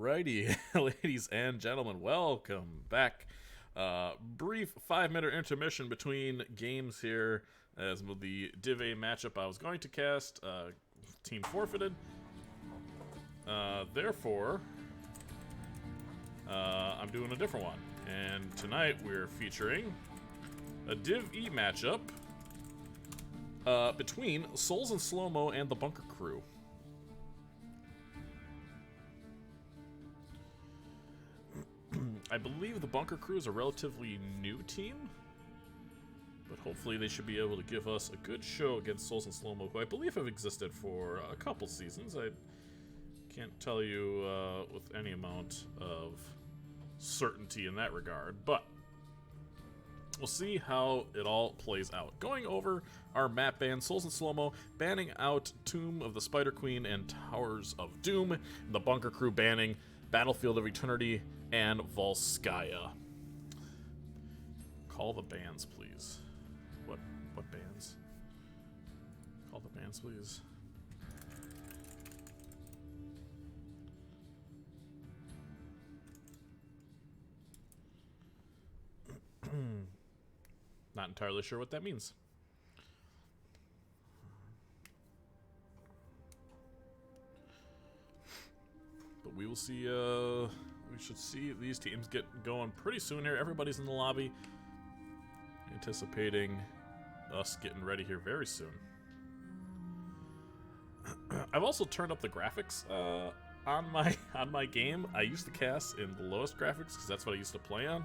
Alrighty, ladies and gentlemen, welcome back. Brief 5-minute intermission between games here as the Div E matchup I was going to cast. Team forfeited. Therefore, I'm doing a different one. And tonight we're featuring a Div E matchup between Souls and Slowmo and the Bunker Crew. I believe the Bunker Crew is a relatively new team, but hopefully they should be able to give us a good show against Souls and Slowmo, who I believe have existed for a couple seasons. I can't tell you with any amount of certainty in that regard, but we'll see how it all plays out. Going over our map ban, Souls and Slowmo banning out Tomb of the Spider Queen and Towers of Doom, the Bunker Crew banning Battlefield of Eternity and Volskaya. Call the bands, please. What bands? Call the bands, please. Not entirely sure what that means. But we will see, we should see these teams get going pretty soon here. Everybody's in the lobby, anticipating us getting ready here very soon. I've also turned up the graphics on my game. I used to cast in the lowest graphics because that's what I used to play on,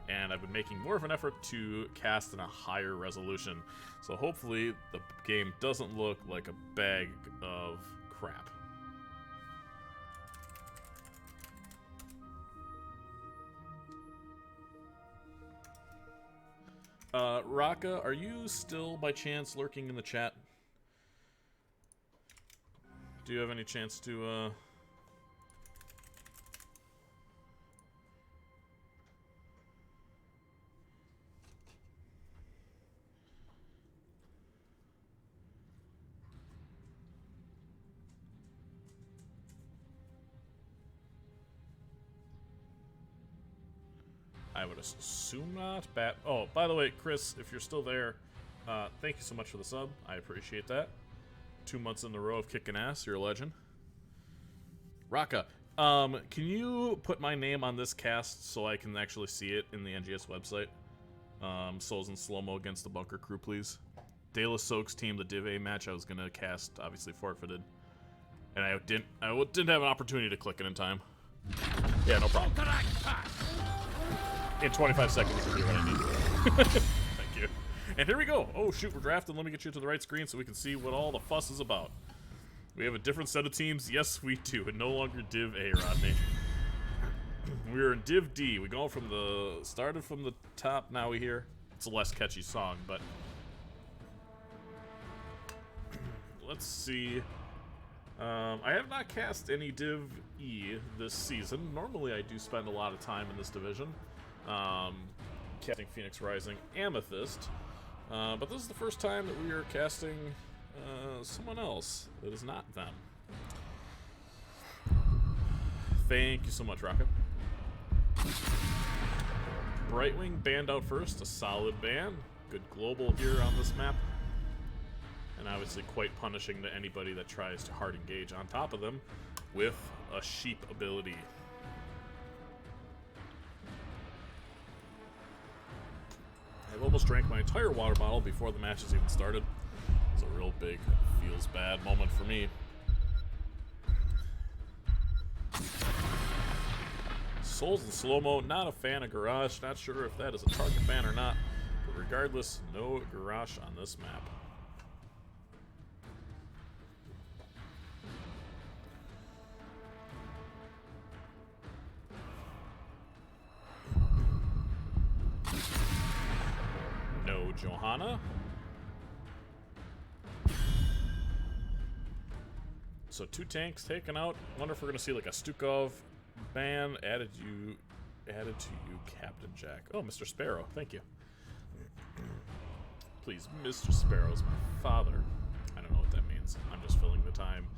and I've been making more of an effort to cast in a higher resolution. So hopefully the game doesn't look like a bag of crap. Raka, are you still by chance lurking in the chat? Do you have any chance to, I would assume not. Oh, by the way, Chris, if you're still there, thank you so much for the sub. I appreciate that. 2 months in a row of kicking ass. You're a legend. Raka, can you put my name on this cast so I can actually see it in the NGS website? Souls and Slowmo against the Bunker Crew, please. De La Soak's team, the Div A match I was gonna cast, obviously forfeited, and I didn't have an opportunity to click it in time. Yeah, no problem. In 25 seconds, you can do what I need. Thank you. And here we go. Oh, shoot, we're drafting. Let me get you to the right screen so we can see what all the fuss is about. We have a different set of teams. Yes, we do. And no longer Div A, Rodney. We're in Div D. We go from started from the top, now we hear. It's a less catchy song, but let's see. I have not cast any Div E this season. Normally I do spend a lot of time in this division. Casting Phoenix Rising Amethyst, but this is the first time that we are casting someone else that is not them. Thank you so much, Rocket. Brightwing banned out first, a solid ban. Good global here on this map, and obviously quite punishing to anybody that tries to hard engage on top of them with a sheep ability. I've almost drank my entire water bottle before the match has even started. It's a real big, feels bad moment for me. Souls and Slowmo, not a fan of Garage. Not sure if that is a target ban or not, but regardless, no Garage on this map. No Johanna. So 2 tanks taken out. Wonder if we're gonna see like a Stukov ban added to you, Captain Jack. Oh, Mr. Sparrow, thank you. Please, Mr. Sparrow's my father. I don't know what that means. I'm just filling the time.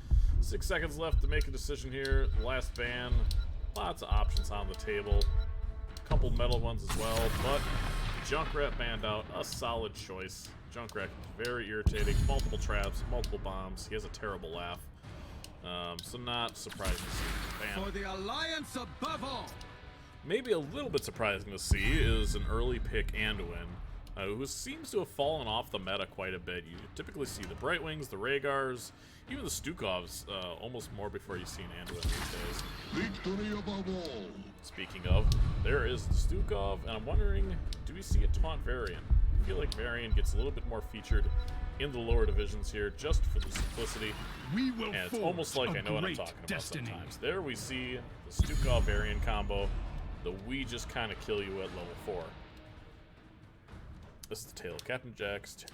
6 seconds left to make a decision here. The last ban. Lots of options on the table. A couple metal ones as well, but Junkrat banned out, a solid choice. Junkrat, very irritating. Multiple traps, multiple bombs. He has a terrible laugh. So not surprising to see ban. For the Alliance above all. Maybe a little bit surprising to see is an early pick Anduin, who seems to have fallen off the meta quite a bit. You typically see the Brightwings, the Rhaegars, even the Stukovs almost more before you see an Anduin these days. Victory above all. Speaking of, there is the Stukov, and I'm wondering, do we see a taunt variant? I feel like variant gets a little bit more featured in the lower divisions here, just for the simplicity. We will and it's almost like I know what I'm talking about sometimes. There we see the Stukov variant combo. The we just kind of kill you at level 4. This is the tale of Captain Jack's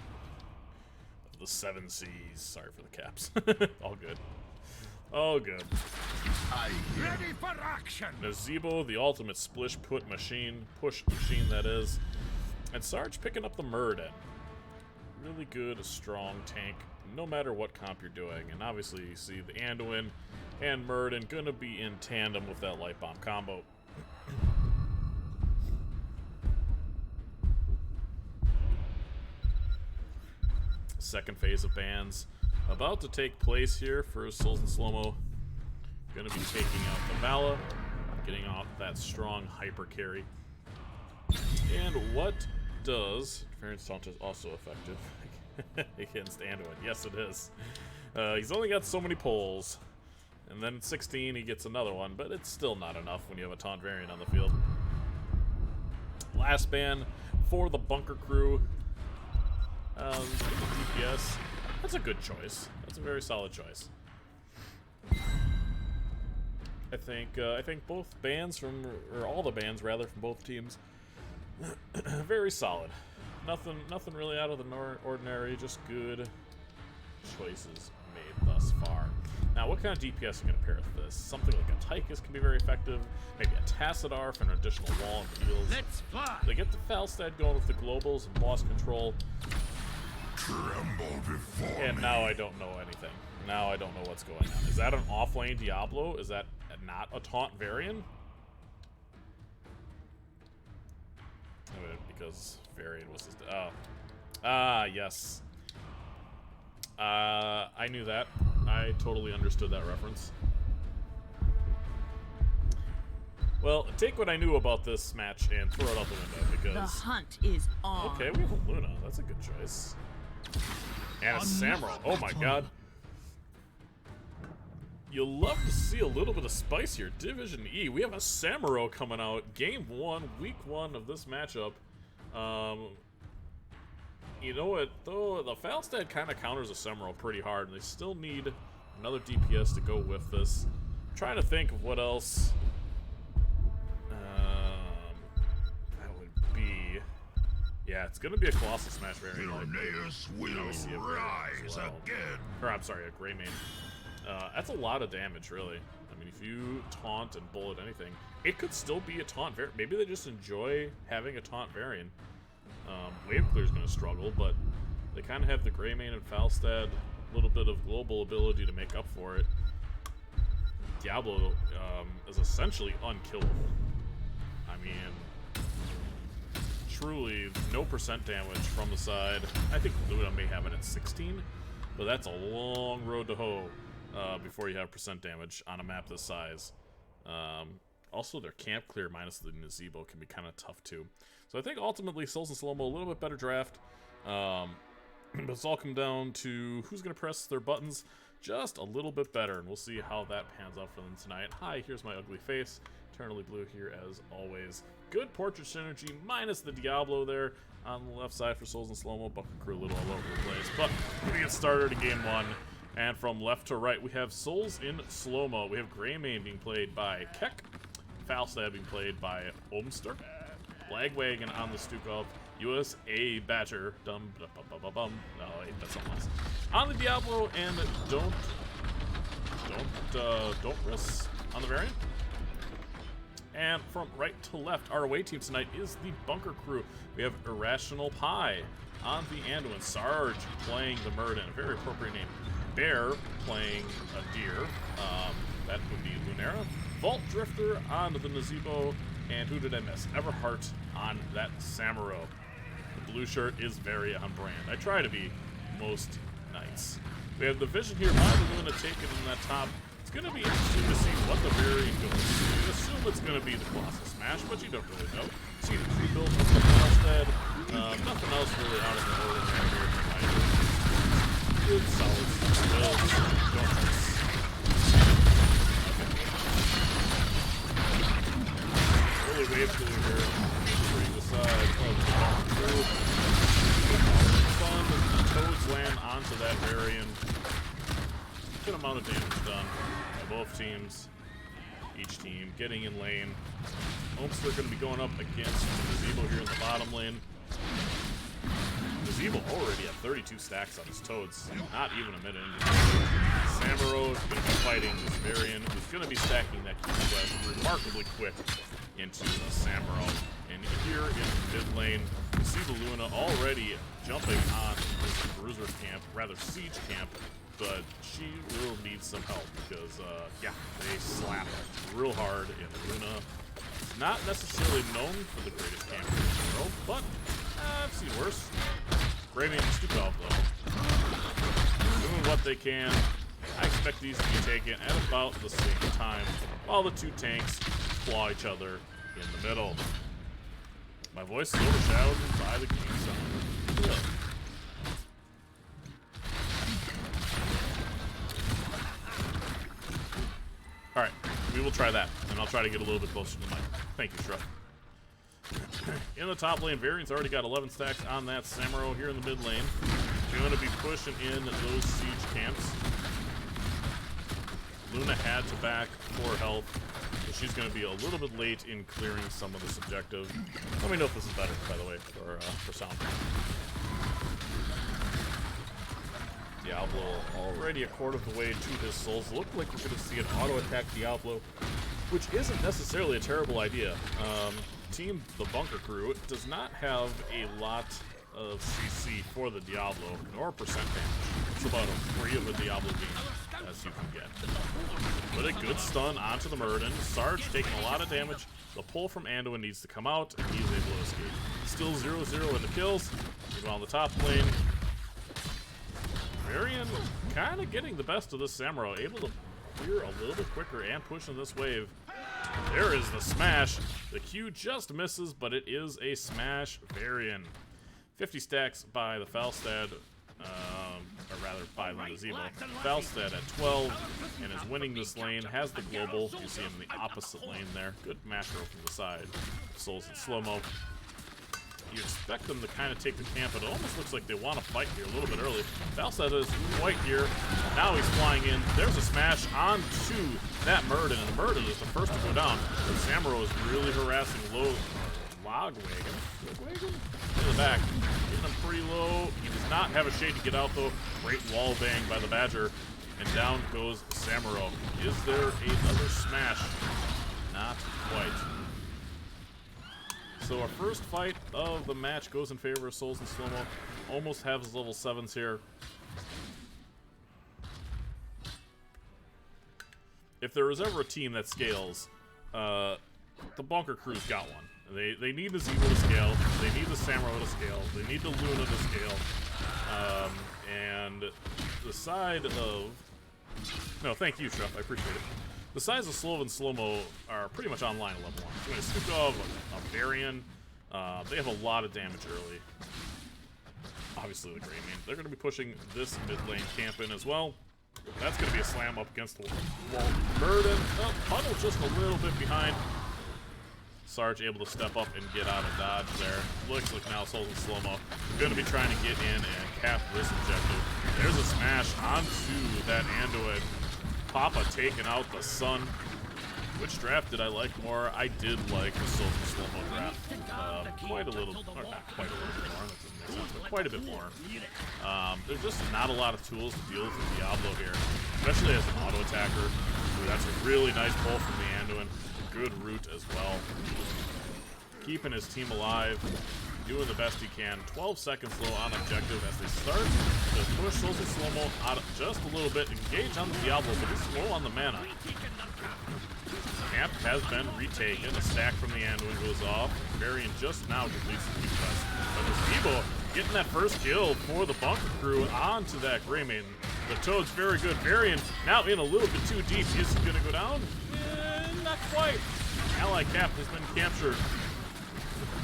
of the 7 Seas. Sorry for the caps. All good. Oh, good. Ready for action. Nazebo, the ultimate push machine, that is. And Sarge picking up the Murden. Really good, strong tank, no matter what comp you're doing. And obviously you see the Anduin and Murden gonna be in tandem with that light bomb combo. Second phase of bans about to take place here for Souls and Slowmo. Gonna be taking out the Vala, getting off that strong hyper carry. And what does Interference Taunt is also effective against Anduin? Yes, it is. He's only got so many pulls, and then at 16 he gets another one, but it's still not enough when you have a taunt variant on the field. Last ban for the Bunker Crew. DPS. That's a good choice. That's a very solid choice. I think both bans or all the bans rather from both teams, very solid. Nothing really out of the ordinary. Just good choices made thus far. Now, what kind of DPS are you going to pair with this? Something like a Tychus can be very effective. Maybe a Tassadar for an additional wall and heals. Let's fly. They get the Falstad going with the globals and boss control. Tremble before And me. now I don't know anything. Now I don't know what's going on. Is that an off-lane Diablo? Is that not a taunt variant? Because variant was his... Oh. Ah, yes. I knew that. I totally understood that reference. Well, take what I knew about this match and throw it out the window, because... The hunt is on. Okay, we have a Luna. That's a good choice. And a Samuro. Oh my god. You'll love to see a little bit of spice here. Division E. We have a Samuro coming out. Game 1, week 1 of this matchup. You know what, though? The Falstad kind of counters a Samuro pretty hard, and they still need another DPS to go with this. I'm trying to think of what else that would be. Yeah, it's going to be a Colossal Smash variant. Irenaeus will rise well. again. Or, I'm sorry, a Greymane. That's a lot of damage, really. I mean, if you taunt and bullet anything, it could still be a taunt variant. Maybe they just enjoy having a taunt variant. Wave Clear's going to struggle, but they kind of have the Greymane and Falstad, a little bit of global ability to make up for it. Diablo is essentially unkillable. I mean, truly no percent damage from the side. I think Luna may have it at 16, but that's a long road to hoe before you have percent damage on a map this size. Also, their camp clear minus the Nazebo can be kind of tough too. So I think ultimately Souls and Slowmo a little bit better draft. But it's all come down to who's going to press their buttons just a little bit better, and we'll see how that pans out for them tonight. Hi, here's my ugly face. Eternally Blue here as always. Good portrait synergy minus the Diablo there on the left side for Souls and Slowmo. Bunker Crew a little all over the place. But we're going to get started in game 1. And from left to right, we have Souls in Slowmo. We have Greymane being played by Keck. Falstad being played by Omster. Lagwagon on the Stukov. USA Badger. No, wait, that's something else. On the Diablo, and don't risk on the variant. And from right to left, our away team tonight is the Bunker Crew. We have Irrational Pie on the Anduin. Sarge playing the Murden, a very appropriate name. Bear playing a deer. That would be Lunera. Vault Drifter onto the Nazebo, and who did I miss? Everhart on that Samuro. The blue shirt is very on brand. I try to be most nights. We have the Vision here by the Luna taken in that top. It's going to be interesting to see what the variant goes. You assume it's going to be the Colossal Smash, but you don't really know. See the tree build from the instead. Nothing else really out of the ordinary here tonight. Good solid builds. Don't miss. Okay. Early wave cooler here. Featuring the side of the crew. Fun. The Toads land onto that variant. Good amount of damage done by both teams. Each team getting in lane. Homester going to be going up against Nazebo here in the bottom lane. Nazebo already at 32 stacks on his Toads. Not even a minute into Samuro is going to be fighting this variant, who's going to be stacking that Q quest remarkably quick into a Samuro. And here in the mid lane, we see the Luna already jumping on this Bruiser camp, rather Siege camp, but she will need some help because, yeah, they slap real hard, and Luna not necessarily known for the greatest camper in the world, but I've seen worse. Graving and Stukov, though, doing what they can. I expect these to be taken at about the same time, while the two tanks claw each other in the middle. My voice is overshadowed by the game sound. Yeah. Alright, we will try that, and I'll try to get a little bit closer to the mic. Thank you, Shrub. In the top lane, Variant's already got 11 stacks on that Samuro here in the mid lane. We're going to be pushing in those siege camps. Luna had to back for health, so she's going to be a little bit late in clearing some of this objective. Let me know if this is better, by the way, for sound. Diablo already a quarter of the way to his souls. Look like we're going to see an auto-attack Diablo, which isn't necessarily a terrible idea. Team the Bunker Crew does not have a lot of CC for the Diablo, nor percent damage. It's about a 3 of a Diablo game, as you can get. But a good stun onto the Muradin. Sarge taking a lot of damage. The pull from Anduin needs to come out, and he's able to escape. Still 0-0 in the kills. Meanwhile, on the top lane, Varian kind of getting the best of this Samuro, able to clear a little bit quicker and push in this wave. There is the smash. The Q just misses, but it is a smash Varian. 50 stacks by the Falstad, or rather by the Nazebo. Falstad at 12 and is winning this lane, has the global. You see him in the opposite lane there. Good macro from the side. Souls in slow-mo. You expect them to kind of take the camp, but it almost looks like they want to fight here a little bit early. Falstad is white here. Now he's flying in. There's a smash onto that Muradin, and the Muradin is the first to go down. But Samuro is really harassing Logwagon in the back. Getting him pretty low. He does not have a shade to get out, though. Great wall bang by the Badger. And down goes Samuro. Is there another smash? Not quite. So our first fight of the match goes in favor of Souls and Slowmo. Almost have his level 7s here. If there is ever a team that scales, the Bunker Crew's got one. They need the Zebo to scale. They need the Samuro to scale. They need the Luna to scale. And the side of... No, thank you, Shrub. I appreciate it. The sides of Slov and Slowmo are pretty much online at level 1. So Stukov, a Varian, they have a lot of damage early. Obviously the Greymane. They're going to be pushing this mid lane camp in as well. That's going to be a slam up against the wall. Muradin, oh, Puddle just a little bit behind. Sarge able to step up and get out of dodge there. Looks like now Souls and Slowmo going to be trying to get in and cap this objective. There's a smash onto that Anduin. Papa taking out the Sun. Which draft did I like more? I did like the Souls and Slowmo draft. Quite a little, or not quite a little bit more, that doesn't make sense, but quite a bit more. There's just not a lot of tools to deal with the Diablo here, especially as an auto attacker. Ooh, that's a really nice pull from the Anduin. Good route as well. Keeping his team alive, doing the best he can. 12 seconds low on objective as they start to push Souls and Slowmo out just a little bit. Engage on the Diablo, but he's low on the mana. map has been retaken. A stack from the Anduin goes off. Varian just now completes the Q quest. But Zebo getting that first kill for the bunker crew onto that Greymane. The Toad's very good. Varian now in a little bit too deep. Is he gonna go down? Not quite. Ally Cap has been captured.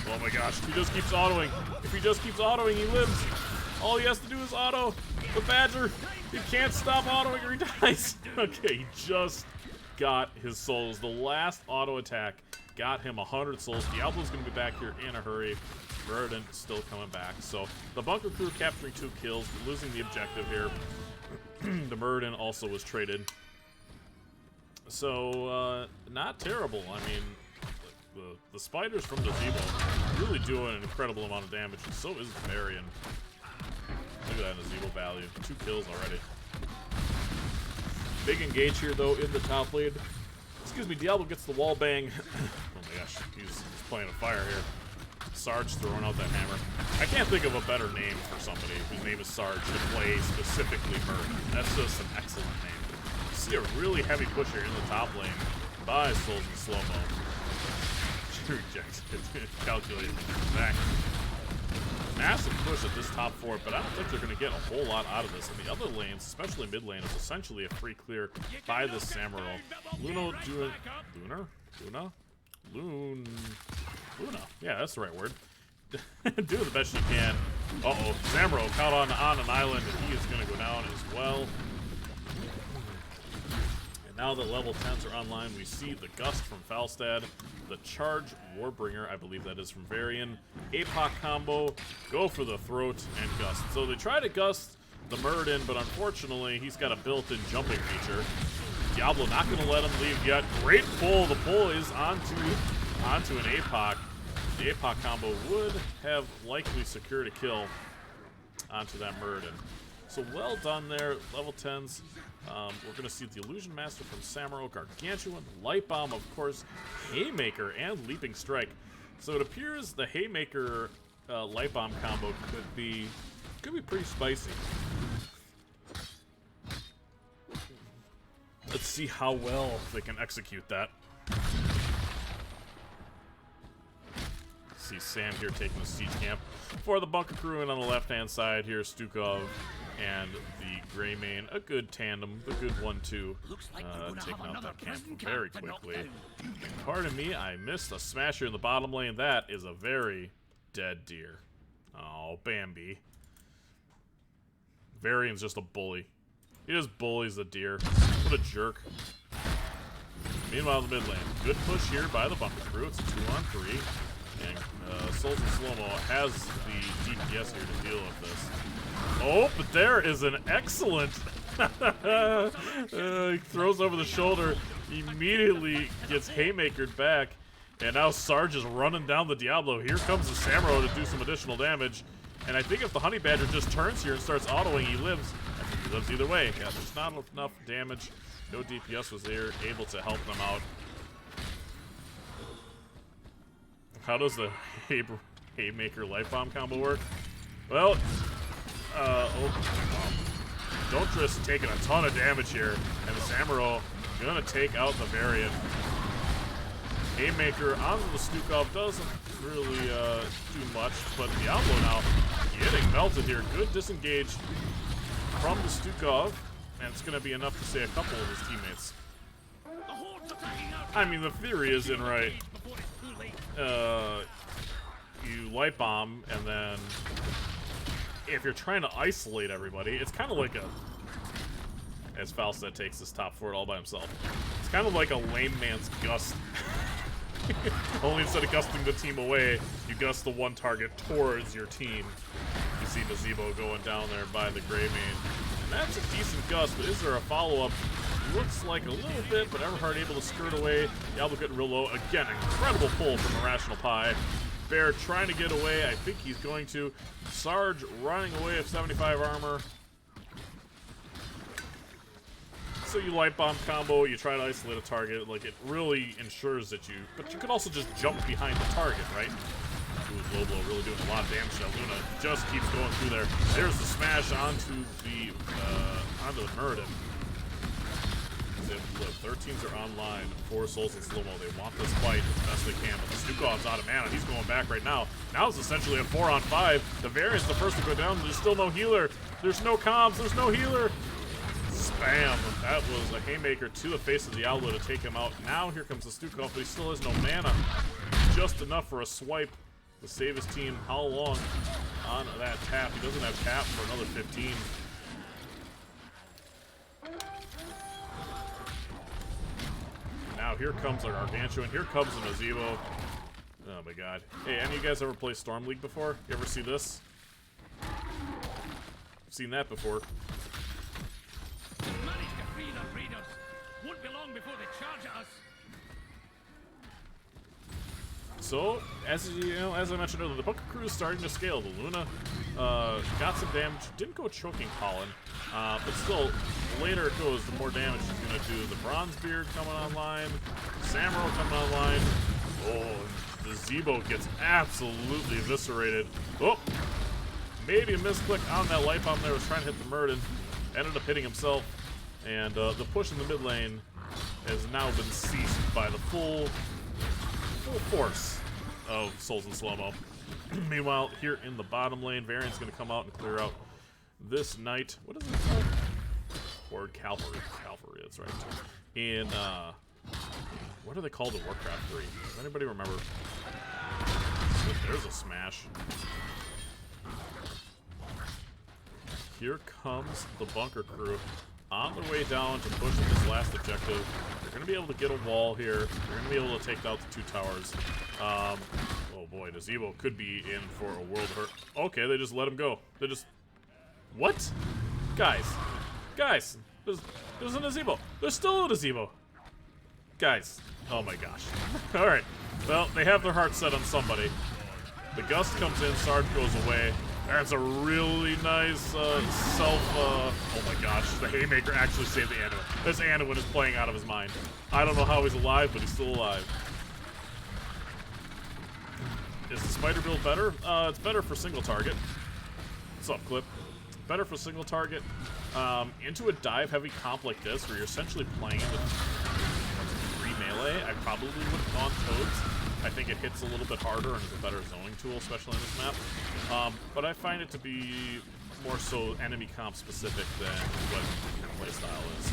Oh my gosh, he just keeps autoing. If he just keeps autoing, he lives. All he has to do is auto. The Badger, he can't stop autoing or he dies. Okay, he just got his souls. The last auto attack got him 100 souls. Diablo's gonna be back here in a hurry. Verdant still coming back. So the bunker crew capturing 2 kills, losing the objective here. The Murden also was traded. So, not terrible. I mean, the spiders from the Zebo really doing an incredible amount of damage, and so is Varian. Look at that in the Zebo value. 2 kills already. Big engage here, though, in the top lane. Excuse me, Diablo gets the wall bang. Oh my gosh, he's playing with fire here. Sarge throwing out that hammer. I can't think of a better name for somebody whose name is Sarge to play specifically Murd. That's just an excellent name. You see a really heavy push here in the top lane by Souls and Slowmo. She rejects it. Calculated. Back. Massive push at this top 4, but I don't think they're going to get a whole lot out of this. And the other lanes, especially mid lane, is essentially a free clear by this Samuro. Luna doing... Luna? Yeah, that's the right word. Doing the best she can. Uh-oh, Samuro caught on an island, and he is going to go down as well. And now that level 10s are online, we see the Gust from Falstad, the Charge Warbringer, I believe that is from Varian, APOC combo, go for the throat, and Gust. So they try to Gust the Murden, but unfortunately, he's got a built-in jumping feature. Diablo not going to let him leave yet. Great pull. The pull is onto an APOC. The APOC combo would have likely secured a kill onto that Murden. So well done there, level 10s. We're going to see the Illusion Master from Samuro, Gargantuan, Light Bomb, of course, Haymaker, and Leaping Strike. So it appears the Haymaker Light Bomb combo could be pretty spicy. Let's see how well they can execute that. See Sam here taking the siege camp for the bunker crew, and on the left-hand side here, Stukov and the Greymane, a good tandem, a good 1-2, taking out that camp very quickly. Pardon me, I missed a smasher in the bottom lane. That is a very dead deer. Oh, Bambi. Varian's just a bully. He just bullies the deer. What a jerk. Meanwhile, in the mid lane, good push here by the bunker crew. It's a 2-on-3. And Souls and Slowmo has the DPS here to deal with this. Oh, but there is an excellent... he throws over the shoulder, immediately gets Haymakered back, and now Sarge is running down the Diablo. Here comes the Samuro to do some additional damage, and I think if the Honey Badger just turns here and starts autoing, he lives. I think he lives either way. Yeah, there's not enough damage. No DPS was there, able to help them out. How does the Haymaker Light Bomb combo work? Well, Doltrus taking a ton of damage here, and the Samuro gonna take out the Varian. Haymaker onto the Stukov doesn't really do much, but Diablo now getting melted here. Good disengage from the Stukov, and it's gonna be enough to say a couple of his teammates. I mean, the theory isn't right. You light bomb, and then if you're trying to isolate everybody, it's kind of like a, as Falstad takes this top 4 all by himself, it's kind of like a lame man's gust. Only instead of gusting the team away, you gust the one target towards your team. You see Nazebo going down there by the Greymane, and that's a decent gust, but is there a follow-up? Looks like a little bit, but Everhard able to skirt away. Diablo getting real low. Again, incredible pull from Irrational Pie. Bear trying to get away. I think he's going to. Sarge running away at 75 armor. So you light bomb combo, you try to isolate a target. Like, it really ensures that you... But you could also just jump behind the target, right? Ooh, Lobo really doing a lot of damage to Luna. Just keeps going through there. There's the smash onto the Murden. 14s able to live. 13s are online for Souls and Slowmo. They want this fight as best they can, but the Snukov's out of mana. He's going back right now. Now it's essentially a 4-on-5. The Variant's the first to go down. There's still no healer. There's no comms. There's no healer. Spam. That was a haymaker to the face of Diablo to take him out. Now here comes the Stukov, but he still has no mana. Just enough for a swipe to save his team. How long on that tap? He doesn't have tap for another 15. Now here comes our Gargantuan. Here comes the Nazebo. Oh my god. Hey, any of you guys ever play Storm League before? You ever see this? I've seen that before. Managed to free the raiders. Won't be long before they charge at us. So, as you know, as I mentioned earlier, the Bunker Crew is starting to scale. The Luna got some damage. Didn't go choking Pollen, but still, the later it goes, the more damage it's going to do. The Bronzebeard coming online, Samuro coming online. Oh, the Zebo gets absolutely eviscerated. Oh, maybe a misclick on that light bomb there. Was trying to hit the Murden. Ended up hitting himself. And the push in the mid lane has now been ceased by the full force of Souls and Slowmo. Meanwhile, here in the bottom lane, Variant's going to come out and clear out this knight. What is it called? Horde Cavalry. Cavalry, that's right. In, what are they called in Warcraft 3? Does anybody remember? There's a smash. Here comes the Bunker Crew on their way down to push this last objective. They're going to be able to get a wall here. They're going to be able to take out the 2 towers. Oh boy, Nazebo could be in for a world hurt. Okay, they just let him go. They just... What? Guys. Guys. There's a Nazebo. There's still a Nazebo. Guys. Oh my gosh. Alright. Well, they have their heart set on somebody. The Gust comes in, Sarge goes away. That's a really nice oh my gosh, the Haymaker actually saved the Anduin. This Anduin is playing out of his mind. I don't know how he's alive, but he's still alive. Is the Spider build better? It's better for single target. What's up, Clip? Better for single target. Into a dive-heavy comp like this, where you're essentially playing it with 3 melee, I probably would have gone Toads. I think it hits a little bit harder and is a better zoning tool, especially on this map. But I find it to be more so enemy comp specific than what your playstyle is.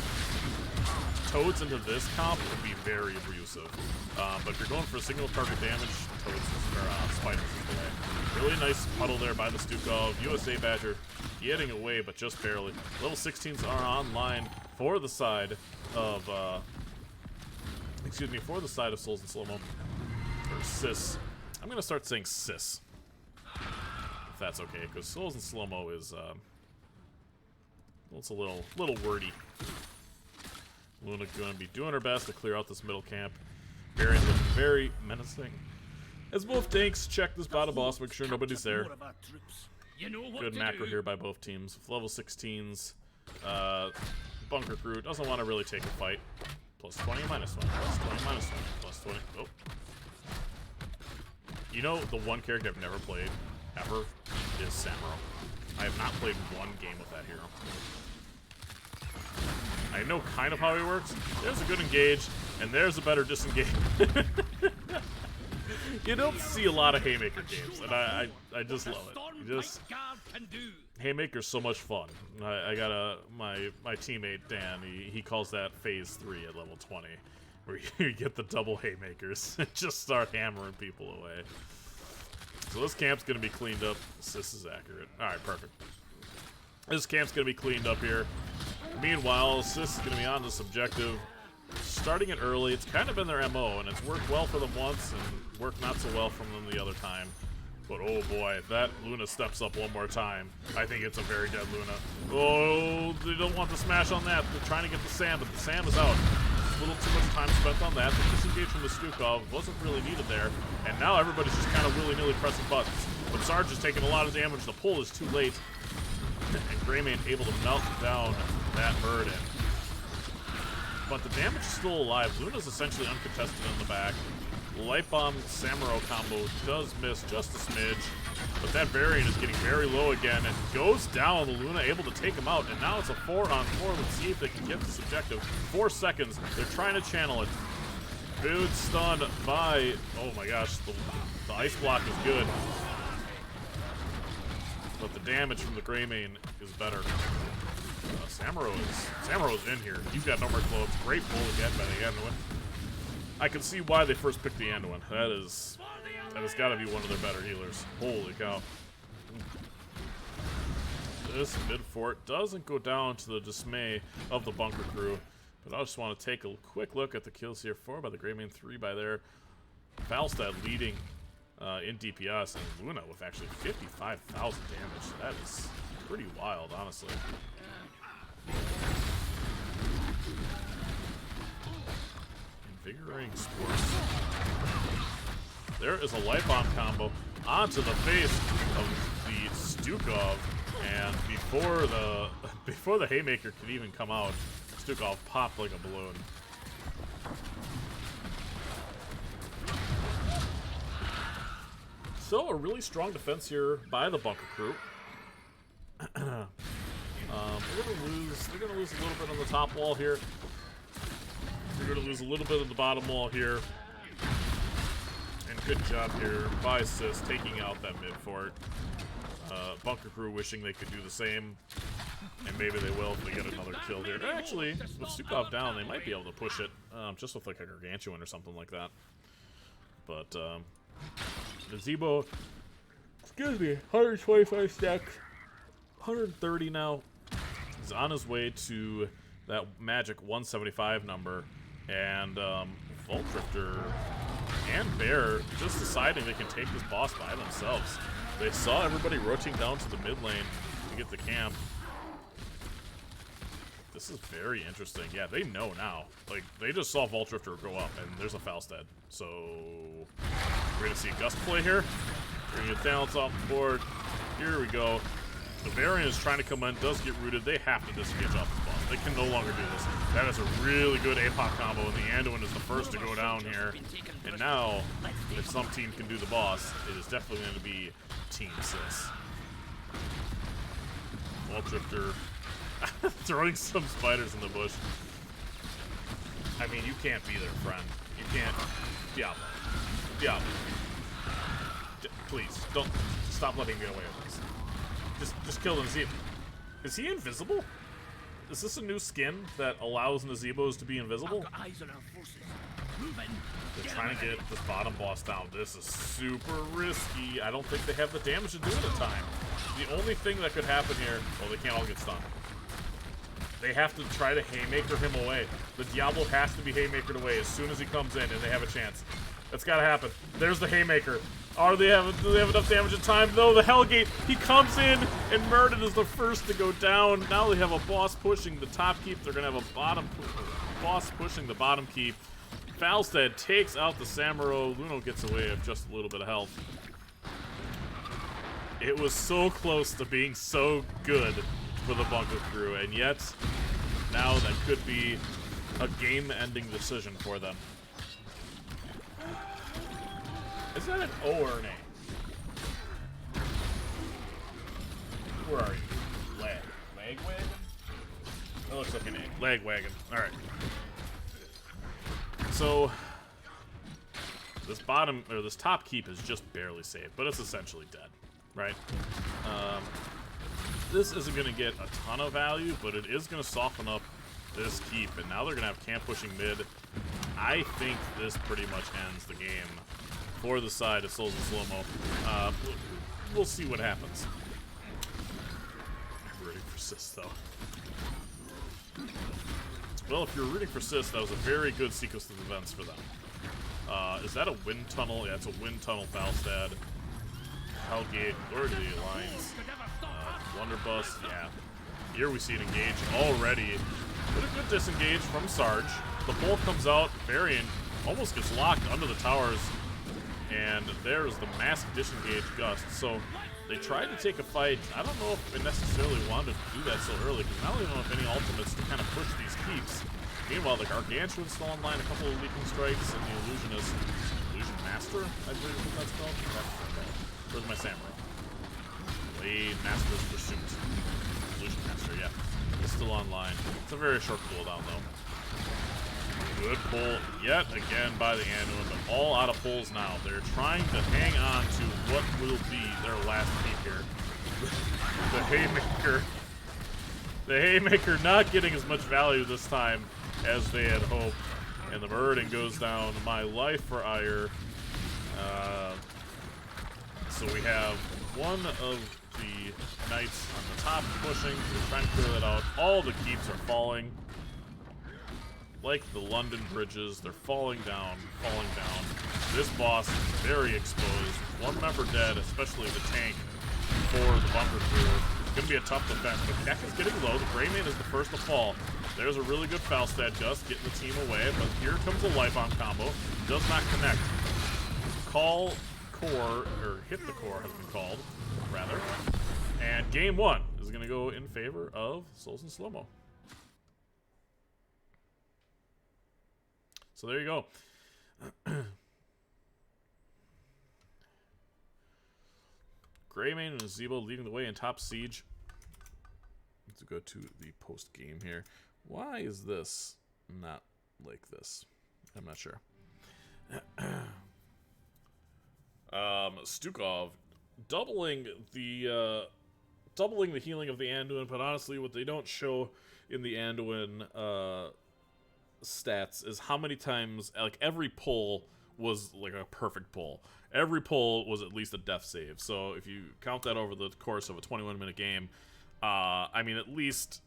Toads into this comp would be very abusive. But if you're going for single target damage, Toads or Spiders is the way. Really nice puddle there by the Stukov. USA Badger getting away, but just barely. Level 16s are online for the side of for the side of Souls and Slowmo. Or Sis. I'm gonna start saying Sis, if that's okay, because Souls and Slowmo is it's a little wordy. Luna gonna be doing her best to clear out this middle camp. Variant looking very menacing. As both tanks check this bottom boss, make sure nobody's there. Good macro here by both teams. Level 16s. Bunker Crew doesn't want to really take a fight. Plus 20, minus 1, plus 20, minus 1, plus 20. Oh. You know, the one character I've never played, ever, is Samuro. I have not played one game with that hero. I know kind of how he works. There's a good engage, and there's a better disengage. You don't see a lot of Haymaker games, and I just love it. Haymaker's so much fun. I got my teammate Dan, he calls that phase 3 at level 20. Where you get the double Haymakers and just start hammering people away. So this camp's going to be cleaned up. Sis is accurate. Alright, perfect. This camp's going to be cleaned up here. Meanwhile, Sis is going to be on this objective. Starting it early. It's kind of been their MO, and it's worked well for them once and worked not so well for them the other time. But oh boy, if that Luna steps up one more time, I think it's a very dead Luna. Oh, they don't want to smash on that. They're trying to get the Sam, but the Sam is out. A little too much time spent on that. The disengage from the Stukov wasn't really needed there, and now everybody's just kind of willy-nilly pressing buttons. But Sarge is taking a lot of damage. The pull is too late, and Greymane able to melt down that burden. But the damage is still alive. Luna's essentially uncontested in the back. Light Bomb Samuro combo does miss just a smidge, but that variant is getting very low again and goes down. Luna able to take him out, and now it's a 4-on-4. Let's see if they can get this objective. 4 seconds. They're trying to channel it. Dude stunned by, oh my gosh, the ice block is good. But the damage from the Greymane is better. Samuro's in here. He's got no more clothes. Great pull again by the Anduin. I can see why they first picked the Anduin. That has got to be one of their better healers. Holy cow. This mid fort doesn't go down to the dismay of the bunker crew. But I just want to take a quick look at the kills here. 4 by the Greymane, 3 by there. Falstad leading in DPS, and Luna with actually 55,000 damage. That is pretty wild, honestly. Invigorating Sports. There is a Light Bomb combo onto the face of the Stukov, and before the Haymaker could even come out, Stukov popped like a balloon. So a really strong defense here by the bunker crew. They're gonna lose a little bit on the top wall here. They're gonna lose a little bit on the bottom wall here. And good job here by Sis taking out that mid fort. Bunker crew wishing they could do the same. And maybe they will if they get another kill here. Actually, with Stukov down, they might be able to push it. Just with like a Gargantuan or something like that. But, the Zebo, excuse me, 125 stacks, 130 now. He's on his way to that magic 175 number. And, Vault Drifter and Bear just deciding they can take this boss by themselves. They saw everybody rotating down to the mid lane to get the camp. This is very interesting. Yeah, they know now. Like, they just saw Vault Drifter go up, and there's a Falstad. So, we're going to see Gust play here. We're going to get talents off the board. Here we go. The variant is trying to come in, does get rooted. They have to disengage off this boss. They can no longer do this. That is a really good APOC combo, and the Anduin is the first to go down here. And now, if some team can do the boss, it is definitely going to be Team Sis. Vault Drifter throwing some spiders in the bush. I mean, you can't be their friend. You can't. Diablo. Diablo. Please, don't. Stop letting me get away with this. Just kill the Nazebo. Is he invisible? Is this a new skin that allows Nazebos to be invisible? They're trying to get this bottom boss down. This is super risky. I don't think they have the damage to do it in time. The only thing that could happen here, well, they can't all get stunned. They have to try to Haymaker him away. The Diablo has to be Haymakered away as soon as he comes in, and they have a chance. That's gotta happen. There's the Haymaker. Do they have enough damage in time? No, the Hellgate, he comes in, and Murden is the first to go down. Now they have a boss pushing the top keep. They're gonna have a boss pushing the bottom keep. Falstad takes out the Samuro. Luno gets away with just a little bit of health. It was so close to being so good for the bunker crew, and yet now that could be a game-ending decision for them. Is that an O or an A? Where are you? Lag wagon? That looks like an A. Lag wagon. Alright. So this bottom, or this top keep is just barely saved, but it's essentially dead, right? This isn't going to get a ton of value, but it is going to soften up this keep, and now they're going to have camp pushing mid. I think this pretty much ends the game for the side of Souls and Slowmo. We'll see what happens. I'm rooting for Sis, though. Well, if you're rooting for Sis, that was a very good sequence of events for them. Is that a wind tunnel? Yeah, it's a wind tunnel Falstad. Hellgate, Glory to the Alliance. Blunderbuss, yeah. Here we see it engage already. But a good disengage from Sarge. The bolt comes out, Varian almost gets locked under the towers. And there's the massive disengage Gust. So they tried to take a fight. I don't know if they necessarily wanted to do that so early, because now they don't have any ultimates to kind of push these keeps. Meanwhile, the Gargantuan's still online, a couple of leaping strikes, and the Illusionist Master, I believe is what that's called. Where's my samurai? Blade Master's Pursuit. Evolution Master, yeah. It's still online. It's a very short cooldown, though. Good pull yet again by the Anduin, but all out of pulls now. They're trying to hang on to what will be their last peak here. The Haymaker. The Haymaker not getting as much value this time as they had hoped. And the Burden goes down. My life for ire. So we have one of the knights on the top pushing. We're trying to clear that out. All the keeps are falling. Like the London bridges, they're falling down, falling down. This boss is very exposed. One member dead, especially the tank for the bunker crew. It's going to be a tough defense, but Keck is getting low. The Greymane is the first to fall. There's a really good Falstad Gust getting the team away, but here comes a Life on combo. Does not connect. Call core, or hit the core has been called, rather. And game one is going to go in favor of Souls and Slowmo. So there you go. Greymane and Zebo leading the way in top siege. Let's go to the post game here. Why is this not like this? I'm not sure. Stukov doubling the healing of the Anduin, but honestly, what they don't show in the Anduin stats is how many times, like, every pull was like a perfect pull. Every pull was at least a death save. So if you count that over the course of a 21-minute game, I mean, at least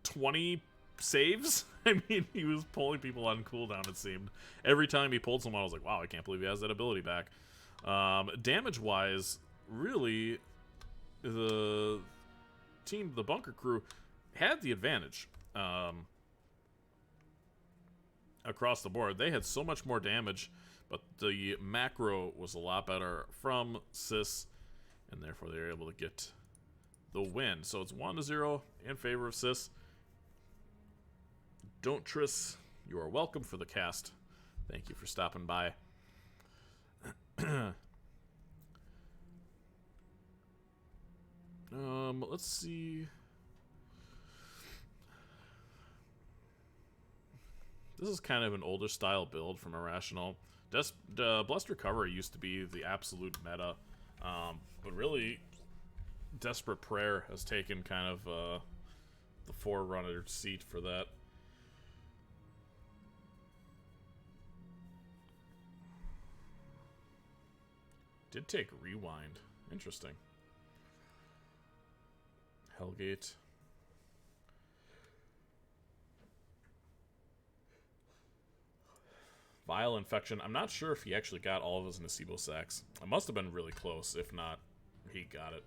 20 saves. I mean, he was pulling people on cooldown, it seemed. Every time he pulled someone, I was like, wow, I can't believe he has that ability back. Damage-wise, really, the team, the bunker crew, had the advantage. Across the board. They had so much more damage, but the macro was a lot better from Sis, and therefore they were able to get the win. So it's 1-0 in favor of Sis. Don't Tris, you are welcome for the cast. Thank you for stopping by. Let's see. This is kind of an older style build from Irrational. Blessed Recovery used to be the absolute meta, but really, Desperate Prayer has taken kind of the forerunner seat for that. Did take Rewind. Interesting. Hellgate. Vile Infection. I'm not sure if he actually got all of his Nocebo sacks. It must have been really close. If not, he got it.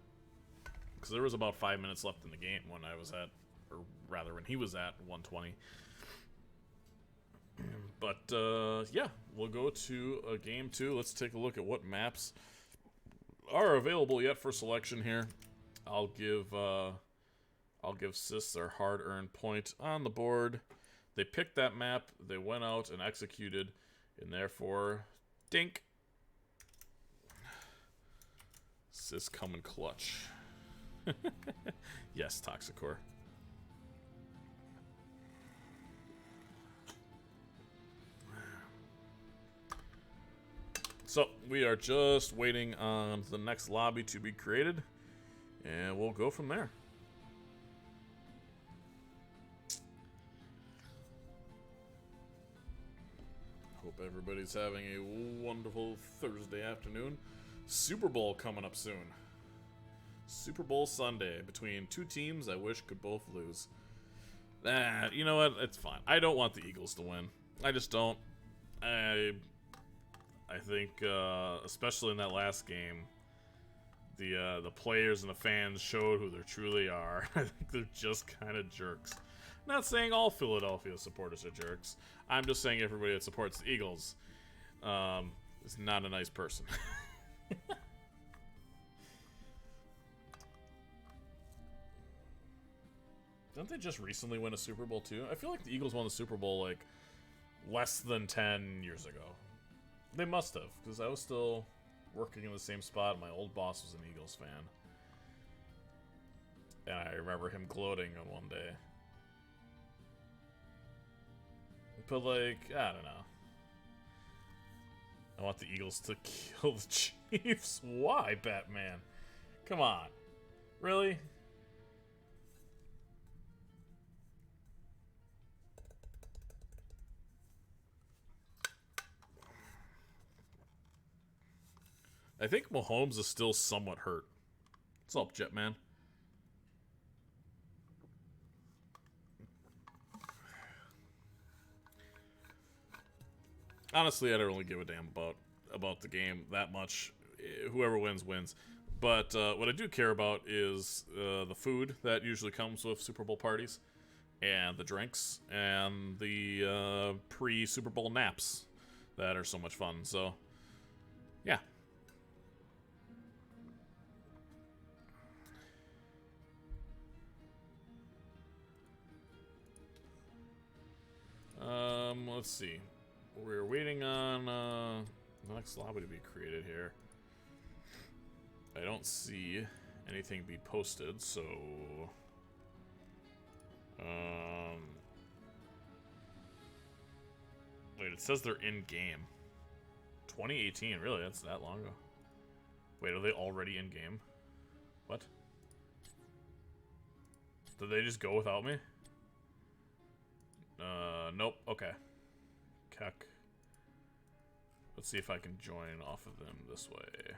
Because there was about 5 minutes left in the game when I was at, or rather when he was at 120. But, yeah, we'll go to game two. Let's take a look at what maps are available yet for selection here. I'll give Sis their hard-earned point on the board. They picked that map, they went out and executed, and therefore, dink. Sis coming clutch. Yes, Toxicor. So, we are just waiting on the next lobby to be created, and we'll go from there. Hope everybody's having a wonderful Thursday afternoon. Super Bowl coming up soon. Super Bowl Sunday between two teams I wish could both lose. You know what? It's fine. I don't want the Eagles to win. I just don't. I think, especially in that last game, the players and the fans showed who they truly are. I think they're just kind of jerks. Not saying all Philadelphia supporters are jerks. I'm just saying everybody that supports the Eagles is not a nice person. Didn't they just recently win a Super Bowl too? I feel like the Eagles won the Super Bowl like less than 10 years ago. They must have, because I was still working in the same spot. My old boss was an Eagles fan. And I remember him gloating on one day. But, like, I don't know. I want the Eagles to kill the Chiefs. Why, Batman? Come on. Really? I think Mahomes is still somewhat hurt. What's up, Jetman? Honestly, I don't really give a damn about the game that much. Whoever wins, wins. But what I do care about is the food that usually comes with Super Bowl parties, and the drinks, and the pre-Super Bowl naps that are so much fun. So, yeah. Let's see. We're waiting on the next lobby to be created here. I don't see anything be posted, so wait, it says they're in game. 2018, really? That's that long ago. Wait, are they already in game? What? Did they just go without me? Nope. Okay. Keck. Let's see if I can join off of them this way.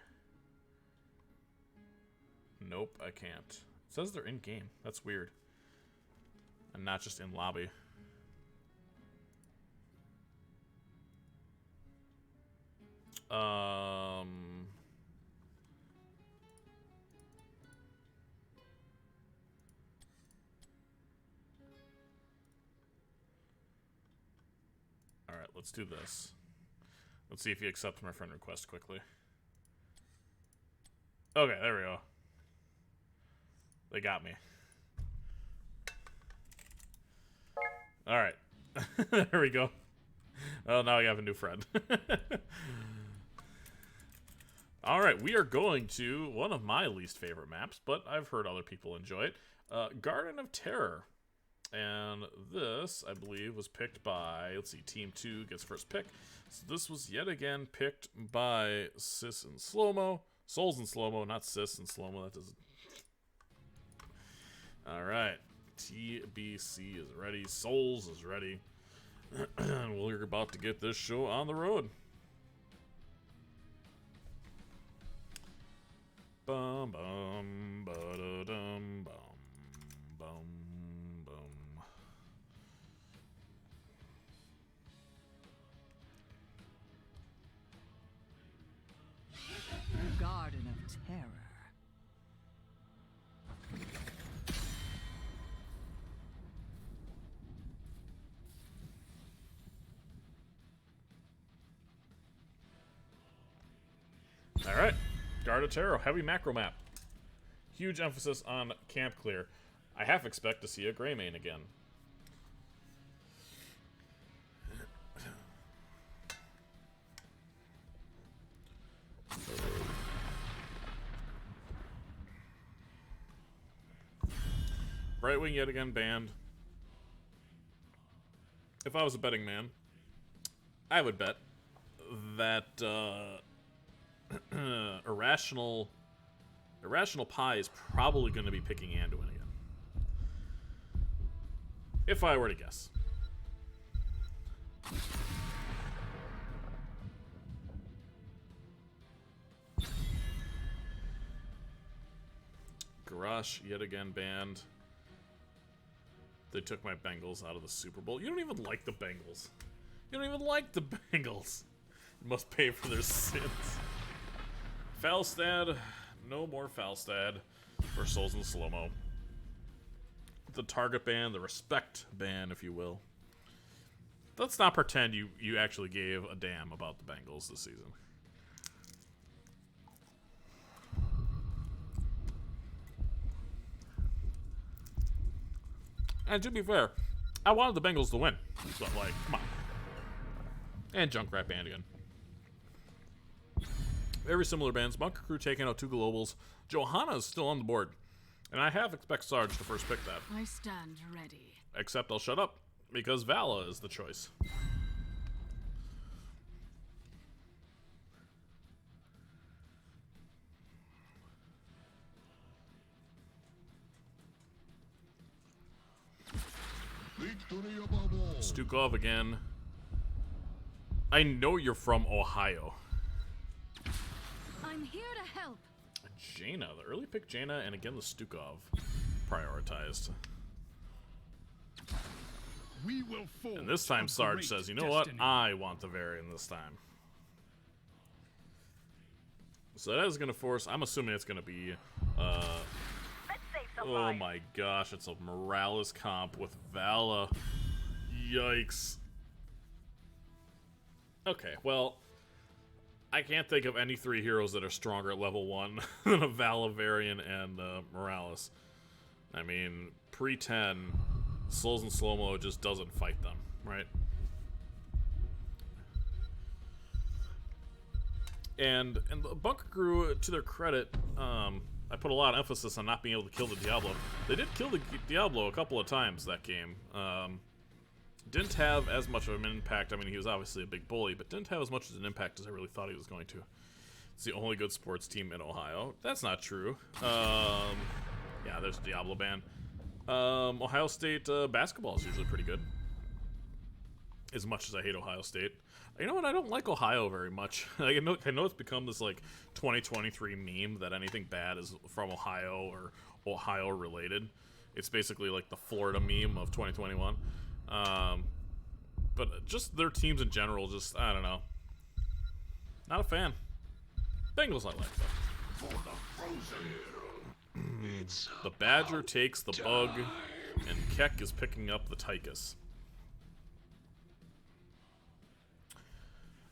Nope, I can't. It says they're in game. That's weird. And not just in lobby. Alright, let's do this. Let's see if he accepts my friend request quickly. Okay, there we go. They got me. Alright. There we go. Well, now we have a new friend. Alright, we are going to one of my least favorite maps, but I've heard other people enjoy it. Garden of Terror. And this, I believe, was picked by, let's see, Team 2 gets first pick. So this was yet again picked by Sis and Slowmo. Souls and Slowmo, not Sis and Slowmo. That doesn't... Alright. TBC is ready. Souls is ready. And we're about to get this show on the road. Bum bum ba-da-dum bum bum bum. Garden of Terror. Alright. Garden of Terror, heavy macro map. Huge emphasis on camp clear. I half expect to see a Greymane again. Brightwing yet again banned. If I was a betting man, I would bet that Irrational Pie is probably going to be picking Anduin again. If I were to guess. Garrosh yet again banned. They took my Bengals out of the Super Bowl. You don't even like the Bengals. You don't even like the Bengals. You must pay for their sins. Falstad. No more Falstad for Souls and Slowmo. The target ban, the respect ban, if you will. Let's not pretend you actually gave a damn about the Bengals this season. And to be fair, I wanted the Bengals to win. But, like, come on. And Junkrat banned again. Very similar bands. Bunker Crew taking out 2 globals. Johanna is still on the board. And I have expect Sarge to first pick that. I stand ready. Except I'll shut up, because Vala is the choice. Victory above all. Stukov again. I know you're from Ohio. I'm here to help. Jaina, the early pick Jaina, and again the Stukov prioritized. We will forge And this time a Sarge great says, you know what? destiny. I want the Varian this time. So that is going to force, I'm assuming it's going to be, oh my gosh, it's a Morales comp with Vala. Yikes. Okay, well, I can't think of any 3 heroes that are stronger at level 1 than a Vala, Varian, and Morales. I mean, pre-10, Souls and Slowmo just doesn't fight them, right? And the Bunker Crew, to their credit, I put a lot of emphasis on not being able to kill the Diablo. They did kill the Diablo a couple of times that game. Didn't have as much of an impact. I mean, he was obviously a big bully, but didn't have as much of an impact as I really thought he was going to. It's the only good sports team in Ohio. That's not true. Yeah, there's the Diablo ban. Ohio State basketball is usually pretty good. As much as I hate Ohio State. You know what? I don't like Ohio very much. I know it's become this like 2023 meme that anything bad is from Ohio or Ohio related. It's basically like the Florida meme of 2021. But just their teams in general, just, I don't know. Not a fan. Bengals I like though. For the frozen. The Badger takes the Bug, and Keck is picking up the Tychus.